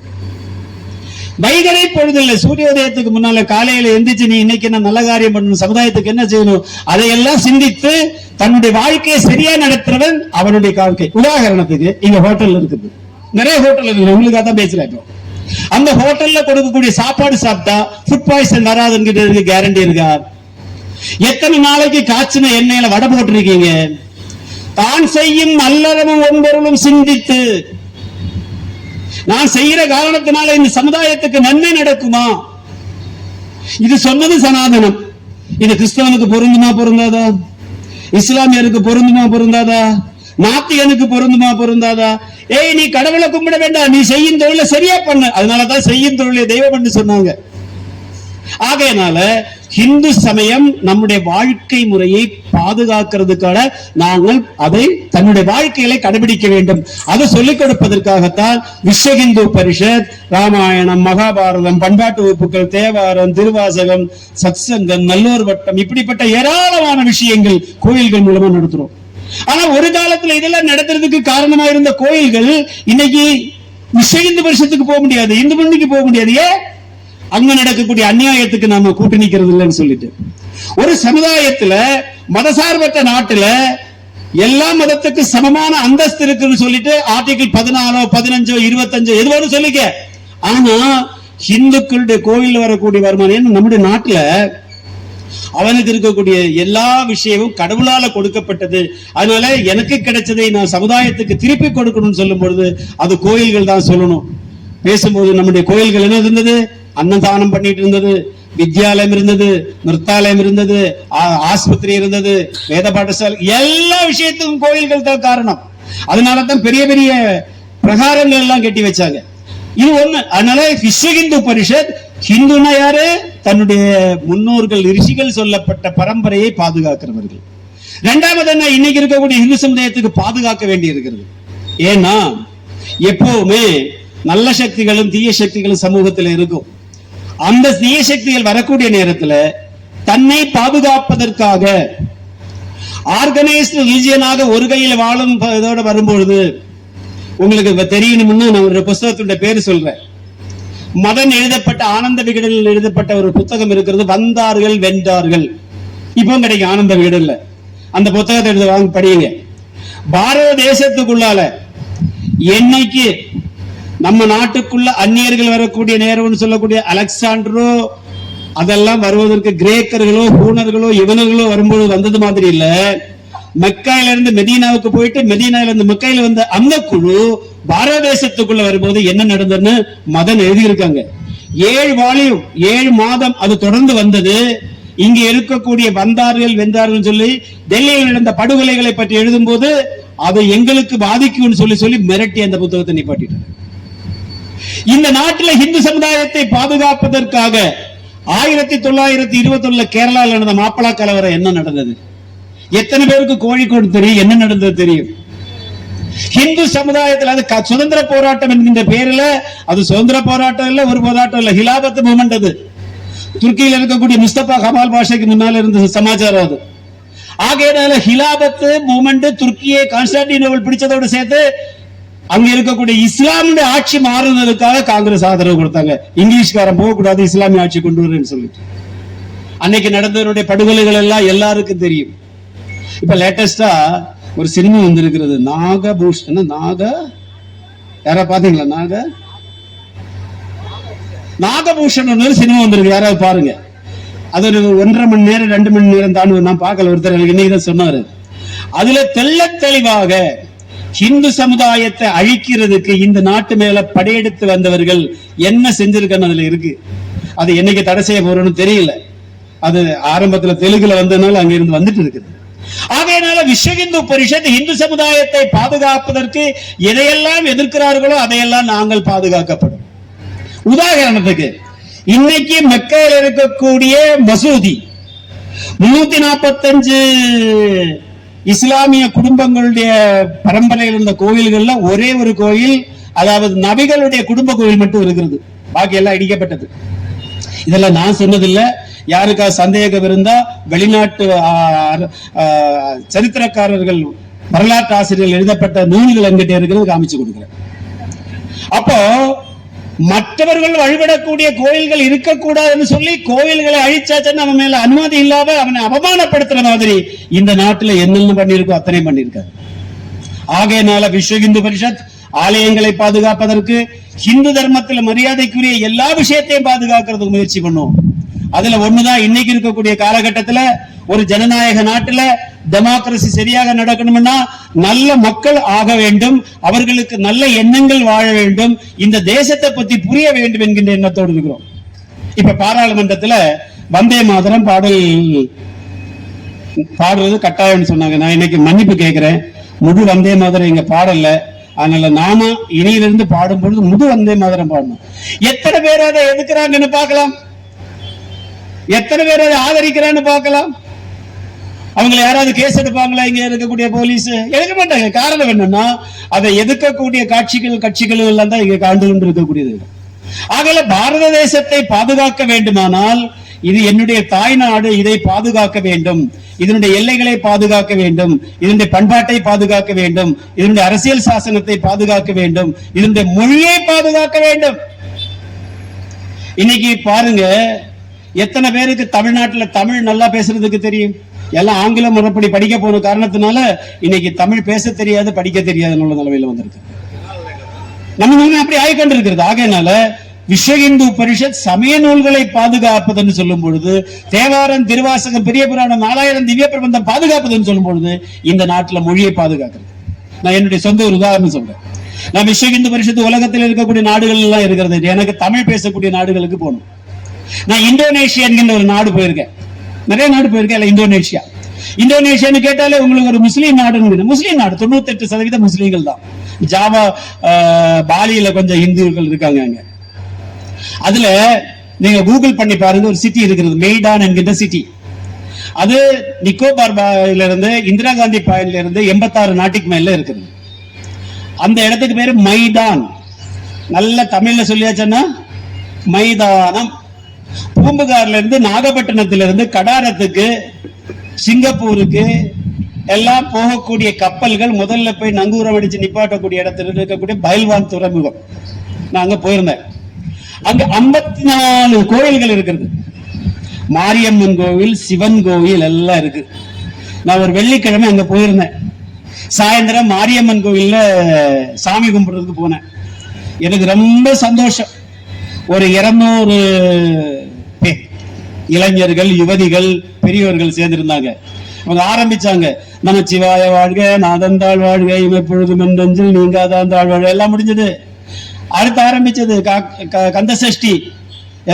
வைகரை பொழுதில்லை, சூரியோதயத்துக்கு முன்னால காலையில எந்திரிச்சு நீ இன்னைக்கு என்ன நல்ல காரியம் பண்ணணும், சமுதாயத்துக்கு என்ன செய்யணும், அதையெல்லாம் சிந்தித்து தன்னுடைய வாழ்க்கையை சரியா நடத்துறவன் அவனுடைய வாழ்க்கை. உதாரணத்துக்கு இங்க ஹோட்டல் இருக்குது, நிறைய ஹோட்டல் இருக்குது, உங்களுக்காக தான் பேசுறேன். அந்த ஹோட்டல்ல கொடுக்கக்கூடிய சாப்பாடு சாப்பிட்டா ஃபுட் பாய்சன் வராதுன்னு கேரண்டி இருக்கா? எத்தனை நாளைக்கு காய்ச்சின எண்ணெயில வடை போட்டிருக்கீங்க? தான் செய்யும் நல்லறவும் ஒன்பொருளும் சிந்தித்து நான் செய்யற காரணத்தினால இந்த சமுதாயத்துக்கு நன்மை நடக்குமா? இது சொன்னது சனாதனம். இது கிறிஸ்தவனுக்கு பொருந்துமா பொருந்தாதா? இஸ்லாமியருக்கு பொருந்துமா பொருந்தாதா? நாத்திகனுக்கு பொருந்துமா பொருந்தாதா? ஏய், நீ கடவுளை கும்பிட வேண்டாம், நீ செய்யும் தொழிலை சரியா பண்ணு. அதனாலதான் செய்யும் தொழிலை தெய்வம் பண்ணு சொன்னாங்க. ஆகையினால ஹிந்து சமயம் நம்முடைய வாழ்க்கை முறையை பாதுகாக்கிறதுக்காக நாங்கள் அதை தன்னுடைய வாழ்க்கைகளை கடைபிடிக்க வேண்டும். அதை சொல்லிக் கொடுப்பதற்காகத்தான் விஸ்வ இந்து பரிஷத் ராமாயணம், மகாபாரதம், பண்பாட்டு வகுப்புகள், தேவாரம், திருவாசகம், சத்சங்கம், நல்லோர் வட்டம் இப்படிப்பட்ட ஏராளமான விஷயங்கள் கோயில்கள் மூலமா நடத்துறோம். ஆனா ஒரு காலத்துல இதெல்லாம் நடத்துறதுக்கு காரணமா இருந்த கோயில்கள் இன்னைக்கு விஸ்வ இந்து பரிஷத்துக்கு போக முடியாது, இந்து மண்ணிக்கு போக முடியாது. ஏன்? அங்க நடக்கக்கூடிய அநியாயத்துக்கு நாம கூட்டு நிக்கிறது இல்லைன்னு சொல்லிட்டு. ஒரு சமுதாயத்துல மதசார்பற்ற நாட்டுல எல்லா மதத்துக்கு சமமான அந்தஸ்து இருக்குன்னு சொல்லிட்டு ஆர்டிகிள் 14, 15, 25 எதுவாரும் சொல்லிக்க. ஆனா இந்துக்களுடைய கோவில் வரக்கூடிய வருமானம் நம்முடைய நாட்டுல அவனுக்கு இருக்கக்கூடிய எல்லா விஷயமும் கடவுளால கொடுக்கப்பட்டது. அதனால எனக்கு கிடைச்சதை நான் சமுதாயத்துக்கு திருப்பி கொடுக்கணும்னு சொல்லும் பொழுது அது கோயில்கள் தான் சொல்லணும். பேசும்போது நம்முடைய கோயில்கள் என்ன இருந்தது? அன்னதானம் பண்ணிட்டு இருந்தது, வித்யாலயம் இருந்தது, நிறுத்தாலயம் இருந்தது, ஆஸ்பத்திரி இருந்தது, வேத பாடசாலை, எல்லா விஷயத்துக்கும் கோயில்கள் தான் காரணம். அதனாலதான் பெரிய பெரிய பிரகாரங்கள் எல்லாம் கட்டி வச்சாங்க. இது ஒண்ணு. அதனால விஸ்வ இந்து பரிஷத், ஹிந்துனா யாரு? தன்னுடைய முன்னோர்கள் ரிஷிகள் சொல்லப்பட்ட பரம்பரையை பாதுகாக்கிறவர்கள். இரண்டாவது என்ன, இன்னைக்கு இருக்கக்கூடிய இந்து சமுதாயத்துக்கு பாதுகாக்க வேண்டி இருக்கிறது. ஏன்னா எப்பவுமே நல்ல சக்திகளும் தீய சக்திகளும் சமூகத்தில் இருக்கும். அந்த தீய சக்திகள் வரக்கூடிய நேரத்தில் தன்னை பாதுகாப்பதற்காக ஆர்கனைஸ்டு ரிலிஜியனாக ஒரு கையில் வாழும் இதோட வரும்பொழுது, உங்களுக்கு தெரியணும்னு நான் ஒரு புத்தகத்துடைய பேரு சொல்றேன். மதன் எழுதப்பட்ட, ஆனந்த விகடனில் எழுதப்பட்ட ஒரு புத்தகம் இருக்கிறது, வந்தார்கள் வென்றார்கள். இப்போ கிடைக்கும் ஆனந்த விகடன்ல. அந்த புத்தகத்தை எடுத்து வாங்க படியுங்க. பாரத தேசத்துக்குள்ளால என்னைக்கு நம்ம நாட்டுக்குள்ள அந்நியர்கள் வரக்கூடிய நேரம்னு சொல்லக்கூடிய அலெக்சாண்டரோ அதெல்லாம் வருவதற்கு கிரேக்கர்களோ ஹூனர்களோ யுவனர்களோ வரும்போது வந்தது மாதிரி இல்ல. மெக்காயில இருந்து மெதீனாவுக்கு போயிட்டு மெதீனால இருந்து மெக்காயில வந்த அந்த குழு பாரத தேசத்துக்குள்ள வரும்போது என்ன நடந்ததுன்னு மதன் எழுதியிருக்காங்க. 7 வால்யூம் 7 மாதம் அது தொடர்ந்து வந்தது. இங்க இருக்கக்கூடிய வந்தார்கள் வென்றார்கள் சொல்லி டெல்லியில் நடந்த படுகொலைகளை பற்றி எழுதும் போது அதை எங்களுக்கு பாதிக்கும் சொல்லி சொல்லி மிரட்டி அந்த புத்தகத்தை நிப்பாட்டிட்டாங்க. இந்த நாட்டில் இந்து சமுதாயத்தை பாதுகாப்பதற்காக 1921 கேரளாவில் நடந்த மாப்பிளா கலவரம் என்ன நடந்தது? எத்தனை பேருக்கு கோழிக்கோடு தெரியும்? என்ன நடந்தது தெரியும்? இந்து சமுதாயத்தில் அது சுதந்திர போராட்டம் என்கின்ற பேரில், அது சுதந்திர போராட்டம் இல்ல, ஒரு போராட்டம் இல்ல, ஹிலாபத் மூமெண்ட். அது துருக்கியில் இருக்கக்கூடிய முஸ்தபா கமால் பாஷாக்கு முன்னால இருந்த சமாச்சாரம் அது. ஆகையினால ஹிலாபத் மூமெண்ட் துருக்கியை கான்ஸ்டான்டினோபிள் பிடிச்சதோடு சேர்த்து அங்க இருக்கக்கூடிய இஸ்லாமிய ஆட்சி மாறுவதற்காக காங்கிரஸ் ஆதரவு கொடுத்தாங்க. இங்கிலீஷ்காரன் போகக்கூடாது, இஸ்லாமிய ஆட்சி கொண்டு வரேன்னு சொல்லிட்டு. அன்னைக்கு நடந்தவருடைய படுகொலைகள் எல்லாம் எல்லாருக்கும் தெரியும். இப்ப லேட்டஸ்டா ஒரு சினிமா வந்திருக்கிறது, நாகபூஷன். யாரா பாத்தீங்களா? நாகபூஷன் ஒரு சினிமா வந்திருக்கு, யாராவது பாருங்க. அது ஒரு 1.5 மணி நேரம் 2 மணி நேரம் தான், நான் பார்க்கல. ஒருத்தர் எனக்கு இன்னைக்கு சொன்னாரு. அதுல தெள்ள தெளிவாக இந்து சமுதாயத்தை அழிக்கிறதுக்கு இந்த நாட்டு மேல படையெடுத்து வந்தவர்கள் என்ன செஞ்சிருக்கன்னு அதுல இருக்கு. அது என்னைக்கு தடை செய்ய போறோம்னு தெரியல. அது ஆரம்பத்துல தெலுங்குல வந்ததுனால அங்க இருந்து வந்துட்டு இருக்குது. ஆகையினால விஸ்வ இந்து பரிஷத் இந்து சமுதாயத்தை பாதுகாப்பதற்கு எதையெல்லாம் எதிர்க்கிறார்களோ அதையெல்லாம் நாங்கள் பாதுகாக்கப்படும். உதாரணத்துக்கு இன்னைக்கு மெக்கையில் இருக்கக்கூடிய மசூதி 345 இஸ்லாமிய குடும்பங்களுடைய பரம்பரையில் இருந்த கோயில்கள்ல ஒரே ஒரு கோயில், அதாவது நபிகளுடைய குடும்ப கோயில் மட்டும் இருக்கிறது. பாக்கி எல்லாம் இடிக்கப்பட்டது. இதெல்லாம் நான் சொன்னதில்லை. யாருக்கா சந்தேகம் இருந்தா வெளிநாட்டு சரித்திரக்காரர்கள், வரலாற்று ஆசிரியர்கள் எழுதப்பட்ட நூல்கள் என்கிட்ட இருக்கிறது, காமிச்சு கொடுக்கிறேன். அப்போ மற்றவர்கள் வழிபடக்கூடிய கோயில்கள் இருக்கக்கூடாதுன்னு சொல்லி கோயில்களை அழிச்சாச்சுன்னு அவன் மேல அனுமதி இல்லாம அவனை அவமானப்படுத்துற மாதிரி இந்த நாட்டுல என்னென்ன பண்ணிருக்கோ அத்தனை பண்ணிருக்காரு. ஆகையினால விஸ்வ இந்து பரிஷத் ஆலயங்களை பாதுகாப்பதற்கு, இந்து தர்மத்தில் மரியாதைக்குரிய எல்லா விஷயத்தையும் பாதுகாக்கிறதுக்கு முயற்சி பண்ணுவோம். அதுல ஒண்ணுதான் இன்னைக்கு இருக்கக்கூடிய காலகட்டத்துல ஒரு ஜனநாயக நாட்டுல டெமோக்ரசி சரியாக நடக்கணும்னா நல்ல மக்கள் ஆக வேண்டும், அவர்களுக்கு நல்ல எண்ணங்கள் வாழ வேண்டும், இந்த தேசத்தை பத்தி புரிய வேண்டும் என்கின்ற எண்ணத்தோடு இருக்கிறோம். இப்ப பாராளுமன்றத்துல வந்தே மாதரம் பாடுறது கட்டாயம்னு சொன்னாங்க. நான் இன்னைக்கு மன்னிப்பு கேட்கிறேன், முழு வந்தே மாதரம் இங்க பாடல. அதனால நாம இனியிலிருந்து பாடும் பொழுது முழு வந்தே மாதரம் பாடணும். எத்தனை பேர் அதை எதுக்குறாங்கன்னு பார்க்கலாம், எத்தனை பேர் அதை ஆதரிக்கிறான்னு பார்க்கலாம். அவங்களை யாராவது கேஸ் எடுப்பாங்களா? இங்க இருக்கக்கூடிய போலீஸ் எடுக்க மாட்டாங்க. காரணம் என்னன்னா அதை எதிர்க்கக்கூடிய கட்சிகள் எல்லாம் தான் இங்க காண்டு கொண்டு இருக்கக்கூடியது. ஆகல பாரத தேசத்தை பாதுகாக்க வேண்டுமானால் இது என்னுடைய தாய் நாடு, இதை பாதுகாக்க வேண்டும், இதனுடைய எல்லைகளை பாதுகாக்க வேண்டும், இதனுடைய பண்பாட்டை பாதுகாக்க வேண்டும், இதனுடைய அரசியல் சாசனத்தை பாதுகாக்க வேண்டும், இதனுடைய மொழியை பாதுகாக்க வேண்டும். இன்னைக்கு பாருங்க, எத்தனை பேருக்கு தமிழ்நாட்டில் தமிழ் நல்லா பேசுறதுக்கு தெரியும்? எல்லாம் ஆங்கில முறைப்படி படிக்க போன காரணத்தினால இன்னைக்கு தமிழ் பேச தெரியாது, படிக்க தெரியாது நிலைமையில வந்திருக்கு. நம்ம அப்படி ஆய்கொண்டு இருக்கிறது. ஆகையினால விஸ்வ இந்து பரிஷத் சமய நூல்களை பாதுகாப்பதுன்னு சொல்லும் பொழுது, தேவாரம், திருவாசகம், பெரிய புராணம், 4000 திவ்ய பிரபந்தம் பாதுகாப்பதுன்னு சொல்லும் பொழுது இந்த நாட்டில் மொழியை பாதுகாக்கிறது. நான் என்னுடைய சொந்த ஒரு உதாரணம் சொல்றேன். நான் விஸ்வ இந்து பரிஷத்து உலகத்தில் இருக்கக்கூடிய நாடுகள் எல்லாம் இருக்கிறது. எனக்கு தமிழ் பேசக்கூடிய நாடுகளுக்கு போகணும். நான் இந்தோனேஷியா என்கின்ற ஒரு நாடு போயிருக்கேன், நிறைய நாடு போயிருக்கேன். இல்ல இந்தோனேஷியா, இந்தோனேஷியான்னு கேட்டாலே உங்களுக்கு ஒரு முஸ்லீம் நாடு, முஸ்லீம் நாடு 98% முஸ்லீம்கள் தான். ஜாவா பாலியில கொஞ்சம் இந்துக்கள் இருக்காங்க அங்க. அதுல நீங்க கூகுள் பண்ணி பாருங்க, ஒரு சிட்டி இருக்கிறது மெய்டான் என்கின்ற சிட்டி. அது நிக்கோபார் இருந்து இந்திரா காந்தி பாயிண்ட்ல இருந்து 86 நாட்டுக்கு மேல இருக்குது. அந்த இடத்துக்கு பேரு மைதான். நல்ல தமிழ்ல சொல்லியாச்சுன்னா மைதானம். பூம்புகார்ல இருந்து நாகப்பட்டினத்திலிருந்து கடாரத்துக்கு சிங்கப்பூருக்கு எல்லாம் போகக்கூடிய கப்பல்கள் முதல்ல போய் நங்கூரம் அடிச்சு நிப்பாட்டக்கூடிய இடத்துல இருக்கக்கூடிய பைல்வான் துறைமுகம். நான் அங்க போயிருந்தேன். அங்க 54 கோயில்கள் இருக்கிறது. மாரியம்மன் கோவில், சிவன் கோவில் எல்லாம் இருக்கு. நான் ஒரு வெள்ளிக்கிழமை அங்க போயிருந்தேன். சாயந்தரம் மாரியம்மன் கோவில்ல சாமி கும்பிடுறதுக்கு போனேன். எனக்கு ரொம்ப சந்தோஷம். ஒரு 200 இளைஞர்கள், யுவதிகள், பெரியவர்கள் சேர்ந்திருந்தாங்க. அவங்க ஆரம்பிச்சாங்க, நமச்சிவாய வாழ்க, நாதந்தாள் வாழ்க, இமைப்பொழுதும் என்றெஞ்சில் நீங்காதாந்தாள் வாழ்க. எல்லாம் முடிஞ்சது. அடுத்து ஆரம்பிச்சது கந்த சஷ்டி.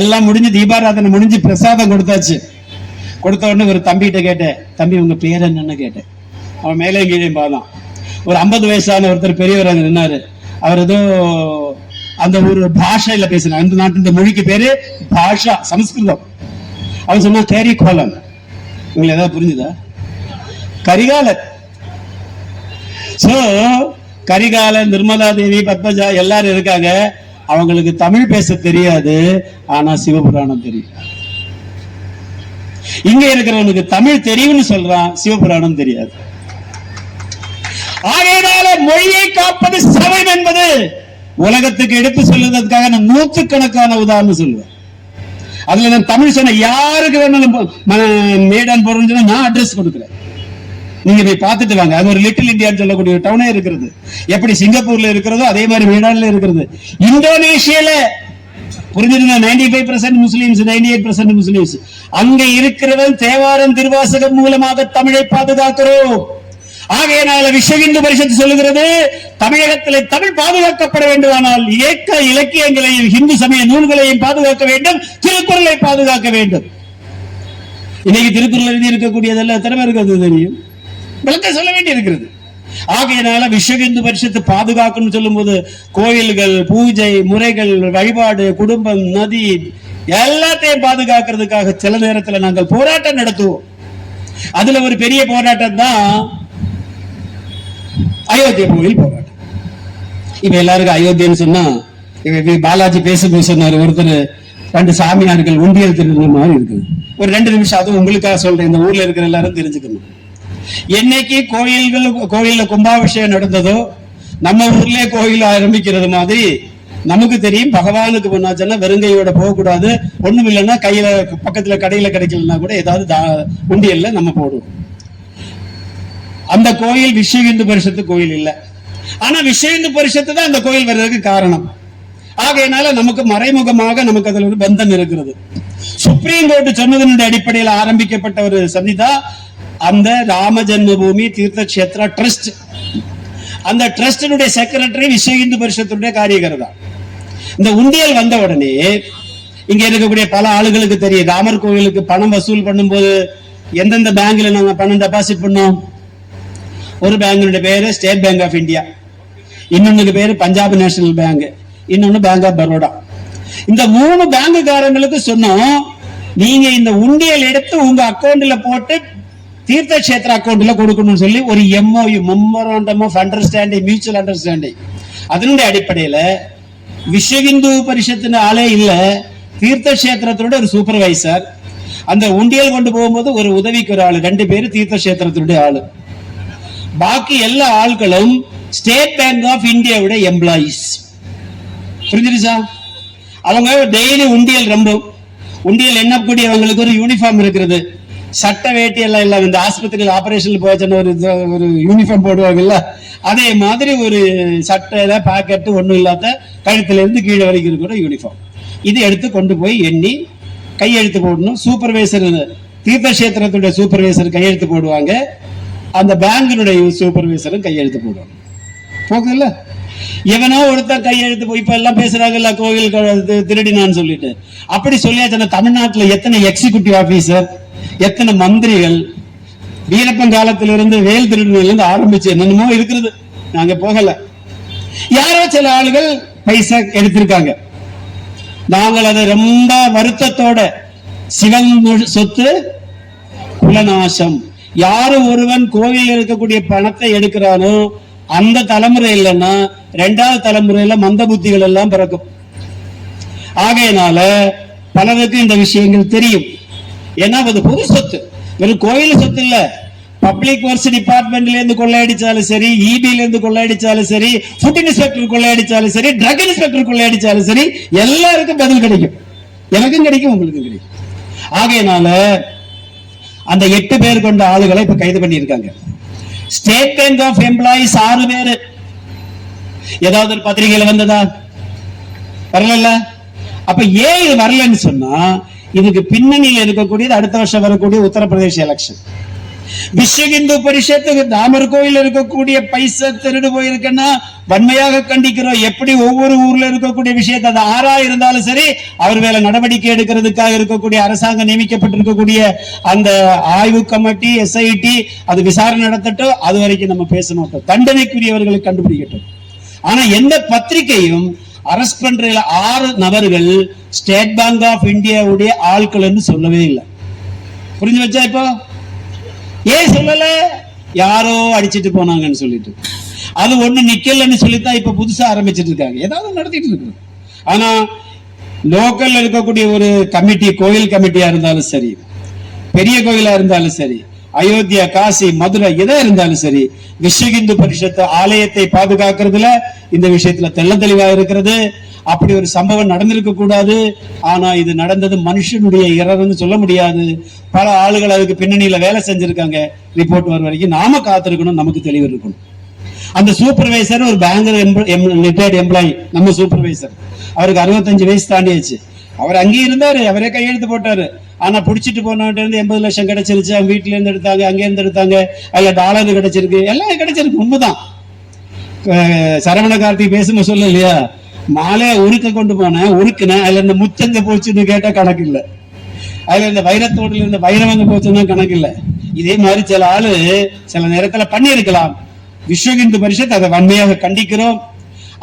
எல்லாம் முடிஞ்சு தீபாராதனை முடிஞ்சு பிரசாதம் கொடுத்தாச்சு. கொடுத்த உடனே ஒரு தம்பிகிட்ட கேட்டேன், தம்பி உங்க பேர் என்னன்னு கேட்டேன். அவன் மேலே கீழே பார்த்தான். ஒரு 50 வயசான ஒருத்தர் பெரியவர் அங்க நின்னாரு. அவர் ஏதோ அந்த ஒரு பாஷையில பேசினார். அந்த நாட்டு மொழிக்கு பேரு பாஷா, சமஸ்கிருதம். அவன் சொன்னா கேரி கோலன். உங்களுக்கு ஏதாவது புரிஞ்சுதா? கரிகாலன். சோ கரிகாலன், நிர்மலா தேவி, பத்மஜா எல்லாரும் இருக்காங்க. அவங்களுக்கு தமிழ் பேச தெரியாது, ஆனா சிவபுராணம் தெரியும். இங்க இருக்கிறவனுக்கு தமிழ் தெரியும்னு சொல்றான், சிவபுராணம் தெரியாது. ஆகையினால மொழியை காப்பது சமயம் என்பது உலகத்துக்கு எடுத்து சொல்லுவதற்காக நான் 100கணக்கான உதாரணம் சொல்லுவேன். அதுல நான் தமிழ் சொன்ன யாருக்கு வேணாலும் மேடான் போறேன்னு நான் அட்ரஸ் கொடுக்குறேன். நீங்க போய் பார்த்துட்டு வாங்க. அது ஒரு லிட்டில் இந்தியான்னு சொல்லக்கூடிய டவுனே இருக்கிறது. எப்படி சிங்கப்பூர்ல இருக்கிறதோ அதே மாதிரி மேடான்ல இருக்கிறது. இந்தோனேஷியால புரிஞ்சிருந்தா 95% முஸ்லிம்ஸ், 98% முஸ்லிம்ஸ். அங்க இருக்கிறவன் தேவாரம் திருவாசகம் மூலமாக தமிழை பாதுகாக்கிறோம். ஆகையினால விஸ்வ இந்து பரிஷத்து சொல்லுகிறது, தமிழகத்தில் தமிழ் பாதுகாக்கப்பட வேண்டுமானால் ஏக்க இலக்கியங்களையும் இந்து சமய நூல்களையும் பாதுகாக்க வேண்டும், திருக்குறளை பாதுகாக்க வேண்டும். இன்னைக்கு திருக்குறள் எழுதி இருக்கக்கூடியதெல்லாம் எத்தனை பேருக்கு அது தெரியும்? விளக்க சொல்ல வேண்டி இருக்கிறது. ஆகையினால விஸ்வ இந்து பரிஷத்து பாதுகாக்கணும்னு சொல்லும் போது கோயில்கள், பூஜை முறைகள், வழிபாடு, குடும்பம், நதி எல்லாத்தையும் பாதுகாக்கிறதுக்காக சில நேரத்தில் நாங்கள் போராட்டம் நடத்துவோம். அதுல ஒரு பெரிய போராட்டம் தான் அயோத்தியா கோவில் போராட்டம். இப்ப எல்லாருக்கும் அயோத்தியன்னு சொன்னா பாலாஜி பேசும்போது சொன்னார் ஒருத்தர், 2 சாமியார்கள் உண்டியல் திருடுற மாதிரி இருக்குது. ஒரு 2 நிமிஷம் அதுவும் உங்களுக்காக சொல்றேன், இந்த ஊர்ல இருக்கிற எல்லாரும் தெரிஞ்சுக்கணும். என்னைக்கு கோயில்ல கும்பாபிஷேகம் நடந்ததோ, நம்ம ஊர்லயே கோயில் ஆரம்பிக்கிறது மாதிரி நமக்கு தெரியும். பகவானுக்கு பண்ணாச்சுன்னா வெறுங்கையோட போகக்கூடாது. ஒண்ணும் இல்லைன்னா கையில பக்கத்துல கடையில கிடைக்கலன்னா கூட ஏதாவது உண்டியல்ல நம்ம போடுவோம். அந்த கோயில் விஸ்வ இந்து பரிஷத்து கோயில் இல்லை. ஆனா விஸ்வ இந்து பரிஷத்து தான் அந்த கோயில் வர்றதுக்கு காரணம். ஆகையினால நமக்கு மறைமுகமாக நமக்கு அதுல ஒரு பந்தம் இருக்கிறது. சுப்ரீம் கோர்ட் சொன்னதனுடைய அடிப்படையில் ஆரம்பிக்கப்பட்ட ஒரு சந்திதா அந்த ராம ஜென்மபூமி தீர்த்த கஷேத்ரா ட்ரஸ்ட். அந்த ட்ரஸ்டினுடைய செக்ரட்டரி விஸ்வ இந்து பரிஷத்துடைய காரியகர்தா. இந்த உண்டியல் வந்த உடனே இங்க இருக்கக்கூடிய பல ஆளுகளுக்கு தெரியும், ராமர் கோவிலுக்கு பணம் வசூல் பண்ணும்போது எந்தெந்த பேங்க்ல நாங்க பணம் டெபாசிட் பண்ணோம். ஒரு பேங்கினுடைய பேரு ஸ்டேட் பேங்க் ஆஃப் இந்தியா, இன்னொன்னுக்கு பேரு பஞ்சாப் நேஷனல் பேங்க், இன்னொன்னு பேங்க் ஆஃப் பரோடா. இந்த 3 பேங்குக்காரங்களுக்கு சொன்னோம், நீங்க இந்த உண்டியல் எடுத்து உங்க அக்கௌண்ட்ல போட்டு தீர்த்த கஷேத்திர அக்கௌண்ட்ல கொடுக்கணும்னு சொல்லி ஒரு MOU, memorandum of understanding, mutual understanding. அதனுடைய அடிப்படையில விஸ்வ இந்து பரிஷத்தின் ஆளே இல்ல, தீர்த்த கஷேத்திரத்தினுடைய ஒரு சூப்பர்வைசர், அந்த உண்டியல் கொண்டு போகும்போது ஒரு உதவிக்கு ஒரு ஆளு, 2 பேரு தீர்த்த கஷேத்திரத்தினுடைய ஆளு. பாக்கி எல்லா ஆட்களும் ஸ்டேட் பேங்க் ஆஃப் இந்தியாவுடைய எம்ப்ளாயிஸ். புரிஞ்சிருச்சா? அவங்க டெய்லி உண்டியல் ரொம்ப உண்டியல் எண்ணக்கூடியவங்களுக்கு ஒரு யூனிஃபார்ம் இருக்கிறது. சட்ட வேட்டி எல்லாம் இல்லாம இந்த ஆஸ்பத்திரியில் ஆபரேஷன் போச்சுன்னு ஒரு யூனிஃபார்ம் போடுவாங்கல்ல, அதே மாதிரி ஒரு சட்டை பாக்கெட் ஒண்ணும் இல்லாத கழுத்துல இருந்து கீழே வரைக்கும் இருக்கிற யூனிஃபார்ம். இது எடுத்து கொண்டு போய் எண்ணி கையெழுத்து போடணும். சூப்பர்வைசர், தீர்த்த கஷேத்திரத்துடைய சூப்பர்வைசர் கையெழுத்து போடுவாங்க, அந்த பேங்கினுடைய சூப்பர்வைசரும் கையெழுத்து போடுவாங்க. போகுதுல்ல? எவனோ ஒருத்தர் கையெழுத்து இப்ப எல்லாம் பேசுறாங்கல்ல கோவில் திருடினான்னு சொல்லிட்டு. அப்படி சொல்லியாச்சு. தமிழ்நாட்டுல எத்தனை எக்ஸிகியூட்டிவ் ஆபீசர், எத்தனை மந்திரிகள், வீரப்பன் காலத்திலிருந்து வேல் திருடுல இருந்து ஆரம்பிச்சு என்னென்னமோ இருக்கிறது. நாங்க போகல. யாரோ சில ஆளுகள் பைசா எடுத்திருக்காங்க. நாங்கள் அதை ரொம்ப வருத்தத்தோட, சிவன் சொத்து குலநாசம், யாரு ஒருவன் கோவில் இருக்கக்கூடிய பணத்தை எடுக்கிறானோ அந்த தலைமுறை இல்லைன்னா இரண்டாவது தலைமுறையில மந்த புத்திகள் எல்லாம் பிறக்கும். ஆகையினால பலருக்கு இந்த விஷயங்கள் தெரியும். ஏன்னா அது பொது சொத்து, வெறும் கோயில் சொத்து இல்ல. பப்ளிக் ஒர்க்ஸ் டிபார்ட்மெண்ட்ல இருந்து கொள்ளையடிச்சாலும் சரி, இபில இருந்து கொள்ளையடிச்சாலும் சரி, ஃபுட் இன்ஸ்பெக்டர் கொள்ளையடிச்சாலும் சரி, ட்ரக் இன்ஸ்பெக்டர் கொள்ளையடிச்சாலும் சரி, எல்லாருக்கும் பதில் கிடைக்கும். எனக்கும் கிடைக்கும், உங்களுக்கும் கிடைக்கும். ஆகையினால அந்த 8 பேர் கொண்ட ஆளுகளை இப்ப கைது பண்ணியிருக்காங்க. ஸ்டேட் பேங்க் ஆஃப் எம்ப்ளாயிஸ் 6 பேர். ஏதாவது ஒரு பத்திரிகையில வந்ததா? வரல. அப்ப ஏன் இது வரலன்னு சொன்னா, இதுக்கு பின்னணியில் இருக்கக்கூடியது அடுத்த வருஷம் வரக்கூடிய உத்தரப்பிரதேச எலெக்ஷன். விஸ்வ இந்து பரிஷத்துக்கு ராமர் கோயில் இருக்கக்கூடிய பைசா திருடு போயிருக்குன்னா வன்மையாக கண்டிக்கிறோம். எப்படி ஒவ்வொரு ஊர்ல இருக்கக்கூடிய விஷயத்தை, அது ஆறா இருந்தாலும் சரி, அவர் மேல நடவடிக்கை எடுக்கிறதுக்காக இருக்கக்கூடிய அரசாங்கம் நியமிக்கப்பட்டிருக்கக்கூடிய அந்த ஆய்வு கமிட்டி, SIT, அது விசாரணை நடத்தட்டும். அது வரைக்கும் நம்ம பேச மாட்டோம். தண்டனைக்குரியவர்களை கண்டுபிடிக்கட்டும். ஆனா எந்த பத்திரிகையும் அரெஸ்ட் பண்ற 6 நபர்கள் ஸ்டேட் பேங்க் ஆஃப் இந்தியாவுடைய ஆட்கள் சொல்லவே இல்லை. புரிஞ்சு வச்சா? இப்போ ஏன் சொல்லல? யாரோ அடிச்சிட்டு போனாங்கன்னு சொல்லிட்டு, அது ஒண்ணு நிக்கலன்னு சொல்லித்தான் இப்ப புதுசா ஆரம்பிச்சிட்டு இருக்காங்க. ஏதாவது நடத்திட்டு இருக்கு. ஆனா லோக்கல்ல இருக்கக்கூடிய ஒரு கமிட்டி, கோயில் கமிட்டியா இருந்தாலும் சரி, பெரிய கோயிலா இருந்தாலும் சரி, அயோத்தியா, காசி, மதுரை எதா இருந்தாலும் சரி, விஸ்வ இந்து பரிஷத்து ஆலயத்தை பாதுகாக்கிறதுல இந்த விஷயத்துல தெள்ள தெளிவா இருக்கிறது. அப்படி ஒரு சம்பவம் நடந்திருக்க கூடாது. ஆனா இது நடந்தது மனுஷனுடைய இரவுன்னு சொல்ல முடியாது. பல ஆளுகள் அதுக்கு பின்னணியில வேலை செஞ்சிருக்காங்க. ரிப்போர்ட் வர வரைக்கும் நாம காத்திருக்கணும், நமக்கு தெளிவு இருக்கணும். அந்த சூப்பர்வைசர் ஒரு பேங்க் ரிட்டையர்ட் எம்ப்ளாயி, நம்ம சூப்பர்வைசர். அவருக்கு 65 வயசு தாண்டியாச்சு. அவர் அங்கேயே இருந்தாரு, அவரே கையெழுத்து போட்டாரு. ஆனா புடிச்சிட்டு போனவன்ட்டு இருந்து 80 லட்சம் கிடைச்சிருச்சு. அவங்க வீட்டுல இருந்து எடுத்தாங்க, அங்கே இருந்து எடுத்தாங்க. அதுல டாலர் கிடைச்சிருக்கு, எல்லாம் கிடைச்சிருக்கு. உண்மைதான். சரவண கார்த்திக் பேசும்போது சொல்ல இல்லையா, மாலையா உருக்க கொண்டு போனேன், உருக்குனேன், அதுல இந்த முத்தங்க போச்சுன்னு கேட்டா கணக்கு இல்லை. அதுல இந்த வைரத்தோடுல இருந்த வைரவங்க போச்சுன்னா கணக்கு இல்லை. இதே மாதிரி சில ஆளு சில நேரத்துல பண்ணியிருக்கலாம். விஸ்வ இந்து பரிஷத் அதை வன்மையாக கண்டிக்கிறோம்.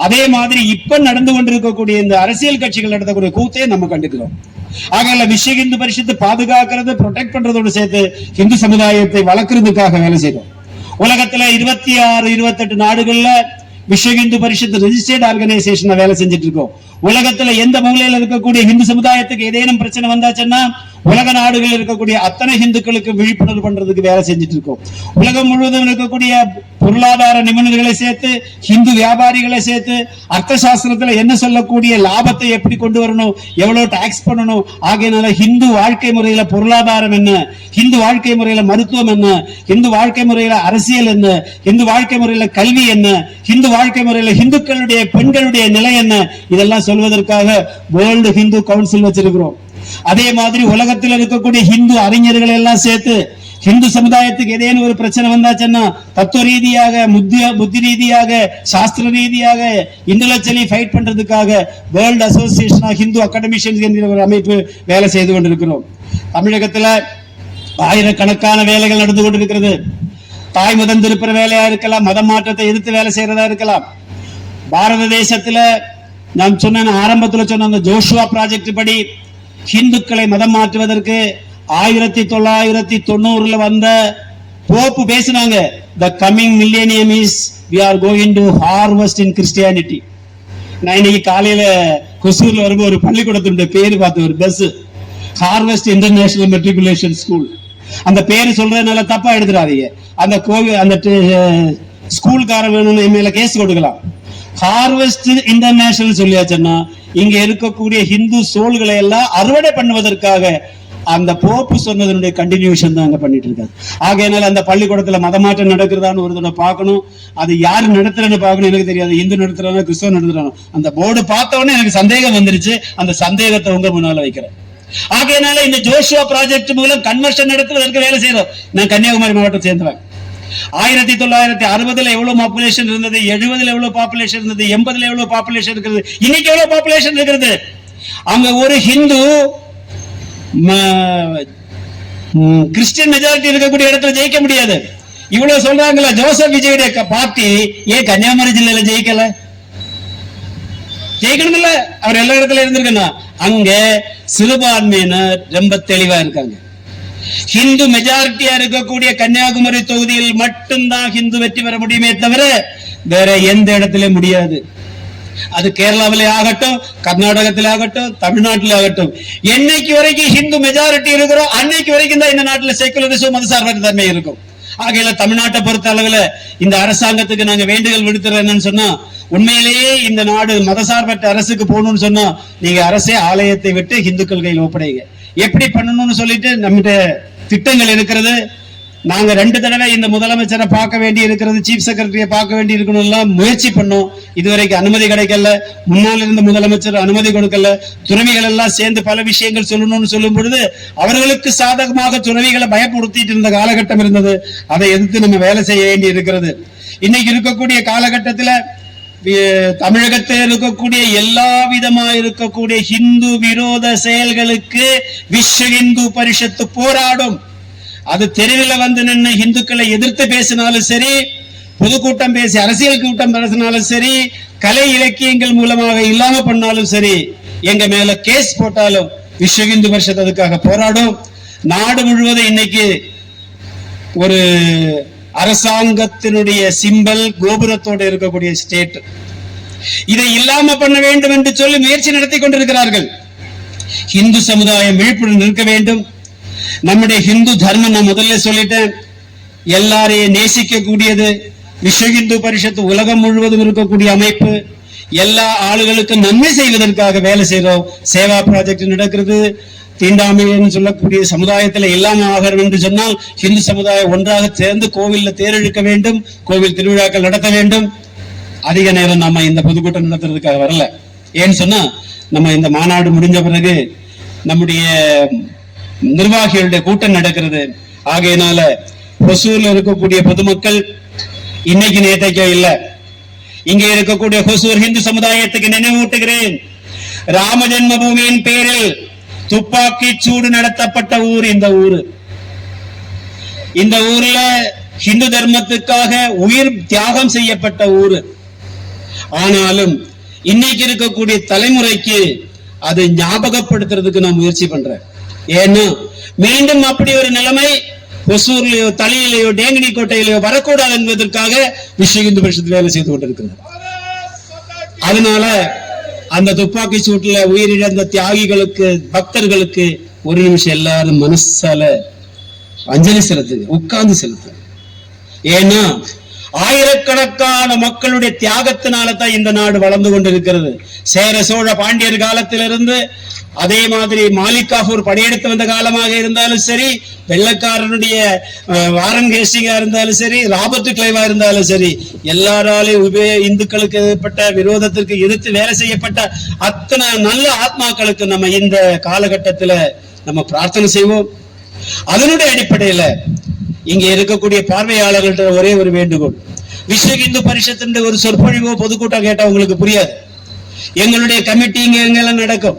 அதே மாதிரி இப்ப நடந்து கொண்டிருக்கக்கூடிய இந்த அரசியல் கட்சிகள் நடத்தக்கூடிய கூத்தையே நம்ம கண்டுக்கிறோம். ஆகல விஸ்வ இந்து பரிஷத்து பாதுகாக்கிறது, ப்ரொடெக்ட் பண்றதோடு சேர்த்து இந்து சமுதாயத்தை வளர்க்கறதுக்காக வேலை செய்யறோம். உலகத்துல 26, 28 நாடுகள்ல விஸ்வ இந்து பரிஷத்து ரெஜிஸ்டர்ட் ஆர்கனைசேஷன் வேலை செஞ்சுட்டு இருக்கோம். உலகத்துல எந்த மூலையில இருக்கக்கூடிய இந்து சமுதாயத்துக்கு ஏதேனும் பிரச்சனை வந்தாச்சுன்னா உலக நாடுகளில் இருக்கக்கூடிய அத்தனை இந்துக்களுக்கு விழிப்புணர்வு பண்றதுக்கு வேலை செஞ்சுட்டு இருக்கோம். உலகம் முழுவதும் இருக்கக்கூடிய பொருளாதார நிபுணர்களை சேர்த்து, இந்து வியாபாரிகளை சேர்த்து, அர்த்த சாஸ்திரத்துல என்ன சொல்லக்கூடிய லாபத்தை எப்படி கொண்டு வரணும், எவ்வளவு டாக்ஸ் பண்ணணும், ஆகையினால இந்து வாழ்க்கை முறையில பொருளாதாரம் என்ன, இந்து வாழ்க்கை முறையில மருத்துவம் என்ன, இந்து வாழ்க்கை முறையில அரசியல் என்ன, இந்து வாழ்க்கை முறையில கல்வி என்ன, இந்து வாழ்க்கை முறையில இந்துக்களுடைய பெண்களுடைய நிலை என்ன, இதெல்லாம் சொல்வதற்காக வேர்ல்டு ஹிந்து கவுன்சில் வச்சிருக்கிறோம். அதே மாதிரி உலகத்தில் இருக்கக்கூடிய இந்து அறிஞர்கள் எல்லாம் சேர்த்து இந்து சமுதாயத்துக்கு ஏதேனும் ஒரு பிரச்சனை வந்தாச்சுன்னா தத்துவ ரீதியாக, புத்தி ரீதியாக, சாஸ்திர ரீதியாக இன்டெலெக்சுவலி ஃபைட் பண்றதுக்காக world association of Hindu academicians என்கிற ஒரு அமைப்பு வேலை செய்து கொண்டிருக்கிறோம். தமிழகத்துல ஆயிரக்கணக்கான வேலைகள் நடந்து கொண்டிருக்கிறது. தாய் மதம் திருப்புற வேலையா இருக்கலாம், மத மாற்றத்தை எதிர்த்து வேலை செய்யறதா இருக்கலாம். பாரத தேசத்துல நான் சொன்ன ஆரம்பத்துல சொன்ன அந்த ஜோஷுவா ப்ராஜெக்ட் படி ஹிந்துக்களை மதம் மாற்றுவதற்கு 1990 வந்த போப்பு பேசினாங்க. The coming millennium is we are going to harvest in Christianity. நான் இன்னைக்கு காலையில கொசூர்ல வரும்போது ஒரு பள்ளிக்கூடத்துடைய பேரு பார்த்து, ஒரு bus, harvest international matriculation school. அந்த பேரு சொல்றதுனால தப்பா எடுத்துடாதீங்க. அந்த கோவில் அந்த ஸ்கூல்கார வேணும்னு மேல கேஸ் கொடுக்கலாம். ஹார்வெஸ்ட் இன்டர்நேஷனல் சொல்லியாச்சுன்னா இங்க இருக்கக்கூடிய ஹிந்து சோல்களை எல்லாம் அறுவடை பண்ணுவதற்காக அந்த போப்பு சொன்னதனுடைய கண்டினியூஷன் தான் அங்க பண்ணிட்டு இருக்காங்க. ஆகையினால அந்த பள்ளிக்கூடத்துல மதமாற்றம் நடக்கிறதான்னு ஒரு தடவை பார்க்கணும். அது யாரு நடத்துறன்னு பார்க்கணும். எனக்கு தெரியாது, இந்து நடத்துறானோ கிறிஸ்தவ நடத்துறானோ. அந்த போர்டு பார்த்தவொடனே எனக்கு சந்தேகம் வந்துருச்சு. அந்த சந்தேகத்தை உங்க முன்னால வைக்கிறேன். ஆகையினால இந்த ஜோஷுவா ப்ராஜெக்ட் மூலம் கன்வர்ஷன் நடத்துவதற்கு வேலை செய்யறோம். நான் கன்னியாகுமரி மாவட்டத்தை சேர்ந்தவன். 1960 எவ்வளவு பாப்புலேஷன் இருந்தது, 70 எவ்வளவு பாப்புலேஷன் இருந்தது, 80 எவ்வளவு பாப்புலேஷன் இருக்கிறது, இன்னைக்கு எவ்வளவு பாப்புலேஷன் இருக்கிறது. அங்க ஒரு ஹிந்து கிறிஸ்டியன் மெஜாரிட்டி இருக்கக்கூடிய இடத்துல ஜெயிக்க முடியாது. இவ்வளவு சொல்றாங்களா, ஜோசப் விஜயுடைய பார்ட்டி ஏன் கன்னியாகுமரி ஜில்லையில ஜெயிக்கல? ஜெயிக்கணும் இல்ல, அவர் எல்லா இடத்துல இருந்திருக்கணும். அங்க சிறுபான்மையினர் ரொம்ப தெளிவா இருக்காங்க. ஹிந்து மெஜாரிட்டியா இருக்கக்கூடிய கன்னியாகுமரி தொகுதியில் மட்டும்தான் ஹிந்து வெற்றி பெற முடியுமே தவிர வேற எந்த இடத்திலே முடியாது. அது கேரளாவிலே ஆகட்டும், கர்நாடகத்திலே ஆகட்டும், தமிழ்நாட்டிலே ஆகட்டும், என்னைக்கு வரைக்கும் ஹிந்து மெஜாரிட்டி இருக்கிறோம் அன்னைக்கு வரைக்கும் தான் இந்த நாட்டில் செக்குலரிசம் மதசார்பற்ற தன்மை இருக்கும். ஆகையில தமிழ்நாட்டை பொறுத்த அளவுல இந்த அரசாங்கத்துக்கு நாங்க வேண்டுதல் விடுத்துறோம் என்னன்னு சொன்னா, உண்மையிலேயே இந்த நாடு மதசார்பற்ற அரசுக்கு போகணும்னு சொன்னா நீங்க அரசே ஆலயத்தை விட்டு இந்துக்கள் கையில் ஒப்படைங்க. எப்படி பண்ணணும்னு சொல்லிட்டு நம்மகிட்ட திட்டங்கள் இருக்கிறது. நாங்க 2 தடவை இந்த முதலமைச்சரை பார்க்க வேண்டி இருக்கிறது, சீஃப் செக்ரட்டரியை பார்க்க வேண்டி இருக்கணும் எல்லாம் முயற்சி பண்ணோம். இதுவரைக்கும் அனுமதி கிடைக்கல. முன்னால் இருந்த முதலமைச்சர் அனுமதி கொடுக்கல. துறவிகள் எல்லாம் சேர்ந்து பல விஷயங்கள் சொல்லணும்னு சொல்லும் பொழுது அவர்களுக்கு சாதகமாக துறவிகளை பயப்படுத்திட்டு இருந்த காலகட்டம் இருந்தது. அதை எதிர்த்து நம்ம வேலை செய்ய வேண்டி இருக்கிறது. இன்னைக்கு இருக்கக்கூடிய காலகட்டத்தில் தமிழகத்தில் இருக்கக்கூடிய எல்லா விதமா இருக்கக்கூடிய ஹிந்து விரோத செயல்களுக்கு விஸ்வ இந்து பரிஷத்து போராடும். அது தெருவில் வந்து நின்று இந்துக்களை எதிர்த்து பேசினாலும் சரி, பொதுக்கூட்டம் பேசி அரசியல் கூட்டம் பேசினாலும் சரி, கலை இலக்கியங்கள் மூலமாக இல்லாம பண்ணாலும் சரி, எங்க மேல கேஸ் போட்டாலும் விஸ்வ இந்து பரிஷத் அதுக்காக போராடும். நாடு முழுவதும் இன்னைக்கு ஒரு அரசாங்கத்தினுடைய சிம்பல் கோபுரத்தோடு இருக்கக்கூடிய ஸ்டேட். இதை இல்லாம பண்ண வேண்டும் என்று சொல்லி முயற்சி நடத்தி கொண்டிருக்கிறார்கள். இந்து சமுதாயம் விழிப்புடன் இருக்க வேண்டும். நம்முடைய ஹிந்து தர்மம் நான் முதல்ல சொல்லிட்டேன், எல்லாரையும் நேசிக்க கூடியது. விஸ்வ இந்து பரிஷத்து உலகம் முழுவதும் இருக்கக்கூடிய அமைப்பு. எல்லா ஆளுகளுக்கும் நன்மை செய்வதற்காக வேலை செய்யறோம். சேவா ப்ராஜெக்ட் நடக்கிறது. தீண்டாமைன்னு சொல்லக்கூடிய சமுதாயத்தில் இல்லாம ஆகணும் என்று சொன்னால் ஹிந்து சமுதாயம் ஒன்றாக சேர்ந்து கோவில்ல தேரெழுக்க வேண்டும், கோவில் திருவிழாக்கள் நடத்த வேண்டும். அதிக நேரம் நம்ம இந்த பொதுக்கூட்டம் நடத்துறதுக்காக வரல. ஏன்னு சொன்னா நம்ம இந்த மாநாடு முடிஞ்ச பிறகு நம்முடைய நிர்வாகிகளுடைய கூட்டம் நடக்கிறது. ஆகையினால ஹொசூர்ல இருக்கக்கூடிய பொதுமக்கள் இன்னைக்கு நேற்றைக்கோ இல்ல, இங்கே இருக்கக்கூடிய ஹொசூர் ஹிந்து சமுதாயத்துக்கு நினைவூட்டுகிறேன். ராம ஜென்ம பூமியின் பேரில் துப்பாக்கி சூடு நடத்தப்பட்ட ஊர் இந்த ஊரு. இந்த ஊர்ல ஹிந்து தர்மத்துக்காக உயிர் தியாகம் செய்யப்பட்ட ஊரு. ஆனாலும் இன்னைக்கு இருக்கக்கூடிய தலைமுறைக்கு அதை ஞாபகப்படுத்துறதுக்கு நான் முயற்சி பண்றேன். ஏன்னா மீண்டும் அப்படி ஒரு நிலைமை ஒசூர்லயோ தலையிலேயோ டேங்கனி கோட்டையிலேயோ வரக்கூடாது என்பதற்காக விஸ்வ இந்து பரிஷத்து வேலை செய்து கொண்டிருக்கிறது. அதனால அந்த துப்பாக்கி சூட்டுல உயிரிழந்த தியாகிகளுக்கு, பக்தர்களுக்கு ஒரு நிமிஷம் எல்லாரும் மனசால அஞ்சலி செலுத்துங்க, உட்கார்ந்து செலுத்துங்க. ஏன்னா ஆயிரக்கணக்கான மக்களுடைய தியாகத்தினால தான் இந்த நாடு வளர்ந்து கொண்டிருக்கிறது. சேர சோழ பாண்டியர் காலத்திலிருந்து, அதே மாதிரி மாலிக் காஃபூர் படையெடுத்து வந்த காலமாக இருந்தாலும் சரி, வெள்ளக்காரனுடைய வாரன் ஹேஸ்டிங்கா இருந்தாலும் சரி, ராபர்ட் கிளைவா இருந்தாலும் சரி, எல்லாராலையும் இந்துக்களுக்கு ஏற்பட்ட விரோதத்திற்கு எதிர்த்து வேலை செய்யப்பட்ட அத்தனை நல்ல ஆத்மாக்களுக்கு நம்ம இந்த காலகட்டத்தில் நம்ம பிரார்த்தனை செய்வோம். அதனுடைய அடிப்படையில இங்க இருக்கக்கூடிய பார்வையாளர்கள்ட்ட ஒரே ஒரு வேண்டுகோள், விஸ்வ இந்து பரிஷத்து ஒரு சொற்பொழிவோ பொதுக்கூட்டம் கேட்டா உங்களுக்கு புரியாது. எங்களுடைய கமிட்டி இங்க எங்கெல்லாம் நடக்கும்.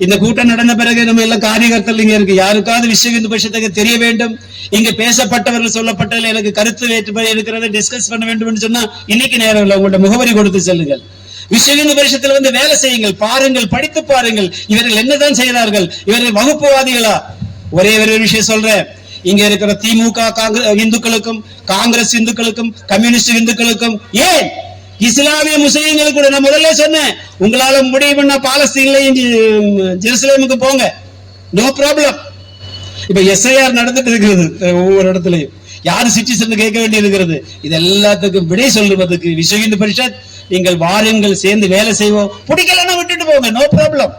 இந்த கூட்டம் நடந்த பிறகு நம்ம எல்லாம் காரியகர்த்தல் இங்க இருக்கு. யாருக்காவது விஸ்வ இந்து பரிஷத்துக்கு தெரிய வேண்டும், இங்க பேசப்பட்டவர்கள் சொல்லப்பட்டதில் எனக்கு கருத்து வேற்றுமை இருக்கிறத டிஸ்கஸ் பண்ண வேண்டும் என்று சொன்னா இன்னைக்கு நேரம் இல்லை, உங்களோட முகவரி கொடுத்து செல்லுங்கள். விஸ்வ இந்து பரிஷத்துல வந்து வேலை செய்யுங்கள், பாருங்கள், படித்து பாருங்கள், இவர்கள் என்னதான் செய்தார்கள், இவர்கள் வகுப்புவாதிகளா? ஒரே ஒரு விஷயம் சொல்றேன், இங்க இருக்கிற திமுக இந்துக்களுக்கும், காங்கிரஸ் இந்துக்களுக்கும், கம்யூனிஸ்ட் இந்துக்களுக்கும், ஏன் இஸ்லாமிய முஸ்லீம்களுக்கு கூட நான் முதல்ல சொன்னேன், உங்களால முடியும்னா பாலஸ்தீன்லயும் ஜெருசலேமுக்கு போங்க, நோ ப்ராப்ளம். இப்ப எஸ்ஐஆர் நடந்துட்டு இருக்கிறது ஒவ்வொரு இடத்துலயும், யாரு சிட்டிசன் கேட்க வேண்டி இருக்கிறது. இது எல்லாத்துக்கும் விடை சொல்லுவதற்கு விஸ்வ இந்து பரிஷத், நீங்கள் வாருங்கள், சேர்ந்து வேலை செய்வோம். பிடிக்கலன்னா விட்டுட்டு போங்க, நோ ப்ராப்ளம்.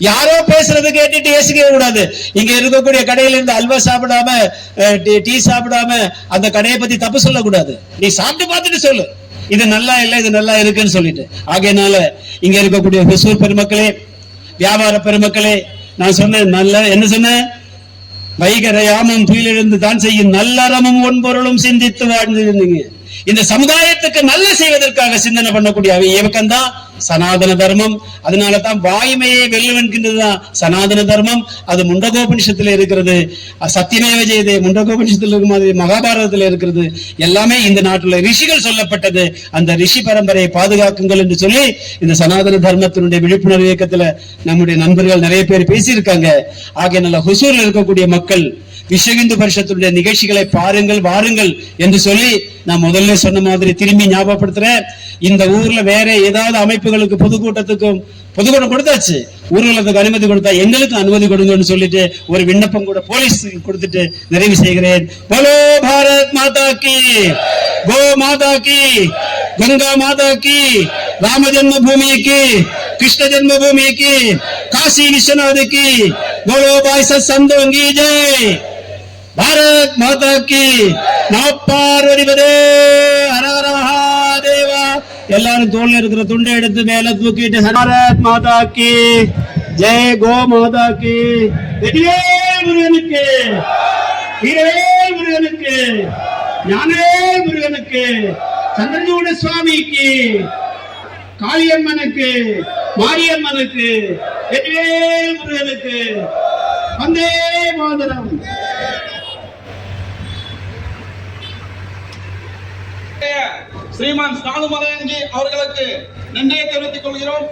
யாரோ பேசுறது கேட்டுட்டு ஏசிக்க கூடாது. இங்க இருக்கக்கூடிய கடையில இருந்து அல்வா சாப்பிடாம, டீ சாப்பிடாம அந்த கடையை பத்தி தப்பு சொல்லக்கூடாது. நீ சாப்பிட்டு பார்த்துட்டு சொல்லு, இது நல்லா இல்லை, இது நல்லா இருக்குன்னு சொல்லிட்டு. ஆகையினால இங்க இருக்கக்கூடிய ஹொசூர் பெருமக்களே, வியாபார பெருமக்களே, நான் சொன்னேன், நல்ல என்ன சொன்னேன், வைகரையாமும் துயிலிருந்து தான் செய்யும் நல்லறமும் ஒன்பொருளும் சிந்தித்து வாழ்ந்திருந்தீங்க. இந்த சமுதாயத்துக்கு நல்ல செய்வதற்காக சிந்தனை பண்ணக்கூடிய இயக்கம் தான் சனாதன தர்மம். அதனாலதான் வாய்மையை வெல்லுவென்கின்றதுதான் சனாதன தர்மம். அது முண்டகோபனிஷத்துல இருக்கிறது, சத்தியமேவ ஜெயதே முண்டகோபனிஷத்துல இருக்க மாதிரி மகாபாரதத்துல இருக்கிறது. எல்லாமே இந்த நாட்டுல ரிஷிகள் சொல்லப்பட்டது. அந்த ரிஷி பரம்பரையை பாதுகாக்குங்கள் என்று சொல்லி இந்த சனாதன தர்மத்தினுடைய விழிப்புணர்வு இயக்கத்துல நம்முடைய நண்பர்கள் நிறைய பேர் பேசியிருக்காங்க. ஆகிய நல்ல ஹுசூர்ல இருக்கக்கூடிய மக்கள் விஸ்வ இந்து பரிஷத்துடைய நிகழ்ச்சிகளை பாருங்கள் வாருங்கள் என்று சொல்லி நான் முதல்ல சொன்ன மாதிரி திரும்பி ஞாபகப்படுத்துறேன். இந்த ஊர்ல வேற ஏதாவது அமைப்புகளுக்கு பொதுக்கூட்டம் கொடுத்தாச்சு, ஊர்வலத்துக்கு அனுமதி கொடுத்தா எங்களுக்கு அனுமதி கொடுங்கன்னு சொல்லிட்டு ஒரு விண்ணப்பம் கூட போலீஸ் கொடுத்துட்டு நிறைவு செய்கிறேன். போலோ பாரத் மாதா கி, கோ மாதா கி, கங்கா மாதா கி, ராம ஜென்ம பூமி கி, கிருஷ்ண ஜென்ம பூமி கி, காசி விஸ்வநாத் கி, போலோ பாய் சந்தோங்கி ஜெய், பாரத் மாதா கி, நாப்பார்வதிபதே, ஹர ஹர மகாதேவா. எல்லாரும் தோல்ல இருக்கிற துண்டை எடுத்து மேல தூக்கிட்டு பாரத் மாதா கி ஜெய், கோ மாதா கி, வெற்றிவேல் முருகனுக்கு, வீரவேல் முருகனுக்கு, ஞானவேல் முருகனுக்கு, சந்திரசூட சுவாமிக்கு, காளியம்மனுக்கு, மாரியம்மனுக்கு, வெற்றிவேல் முருகனுக்கு, வந்தே மாதரம். ஸ்ரீமான் சாதுமலையன்ஜி அவர்களுக்கு நன்றியை தெரிவித்துக் கொள்கிறோம்.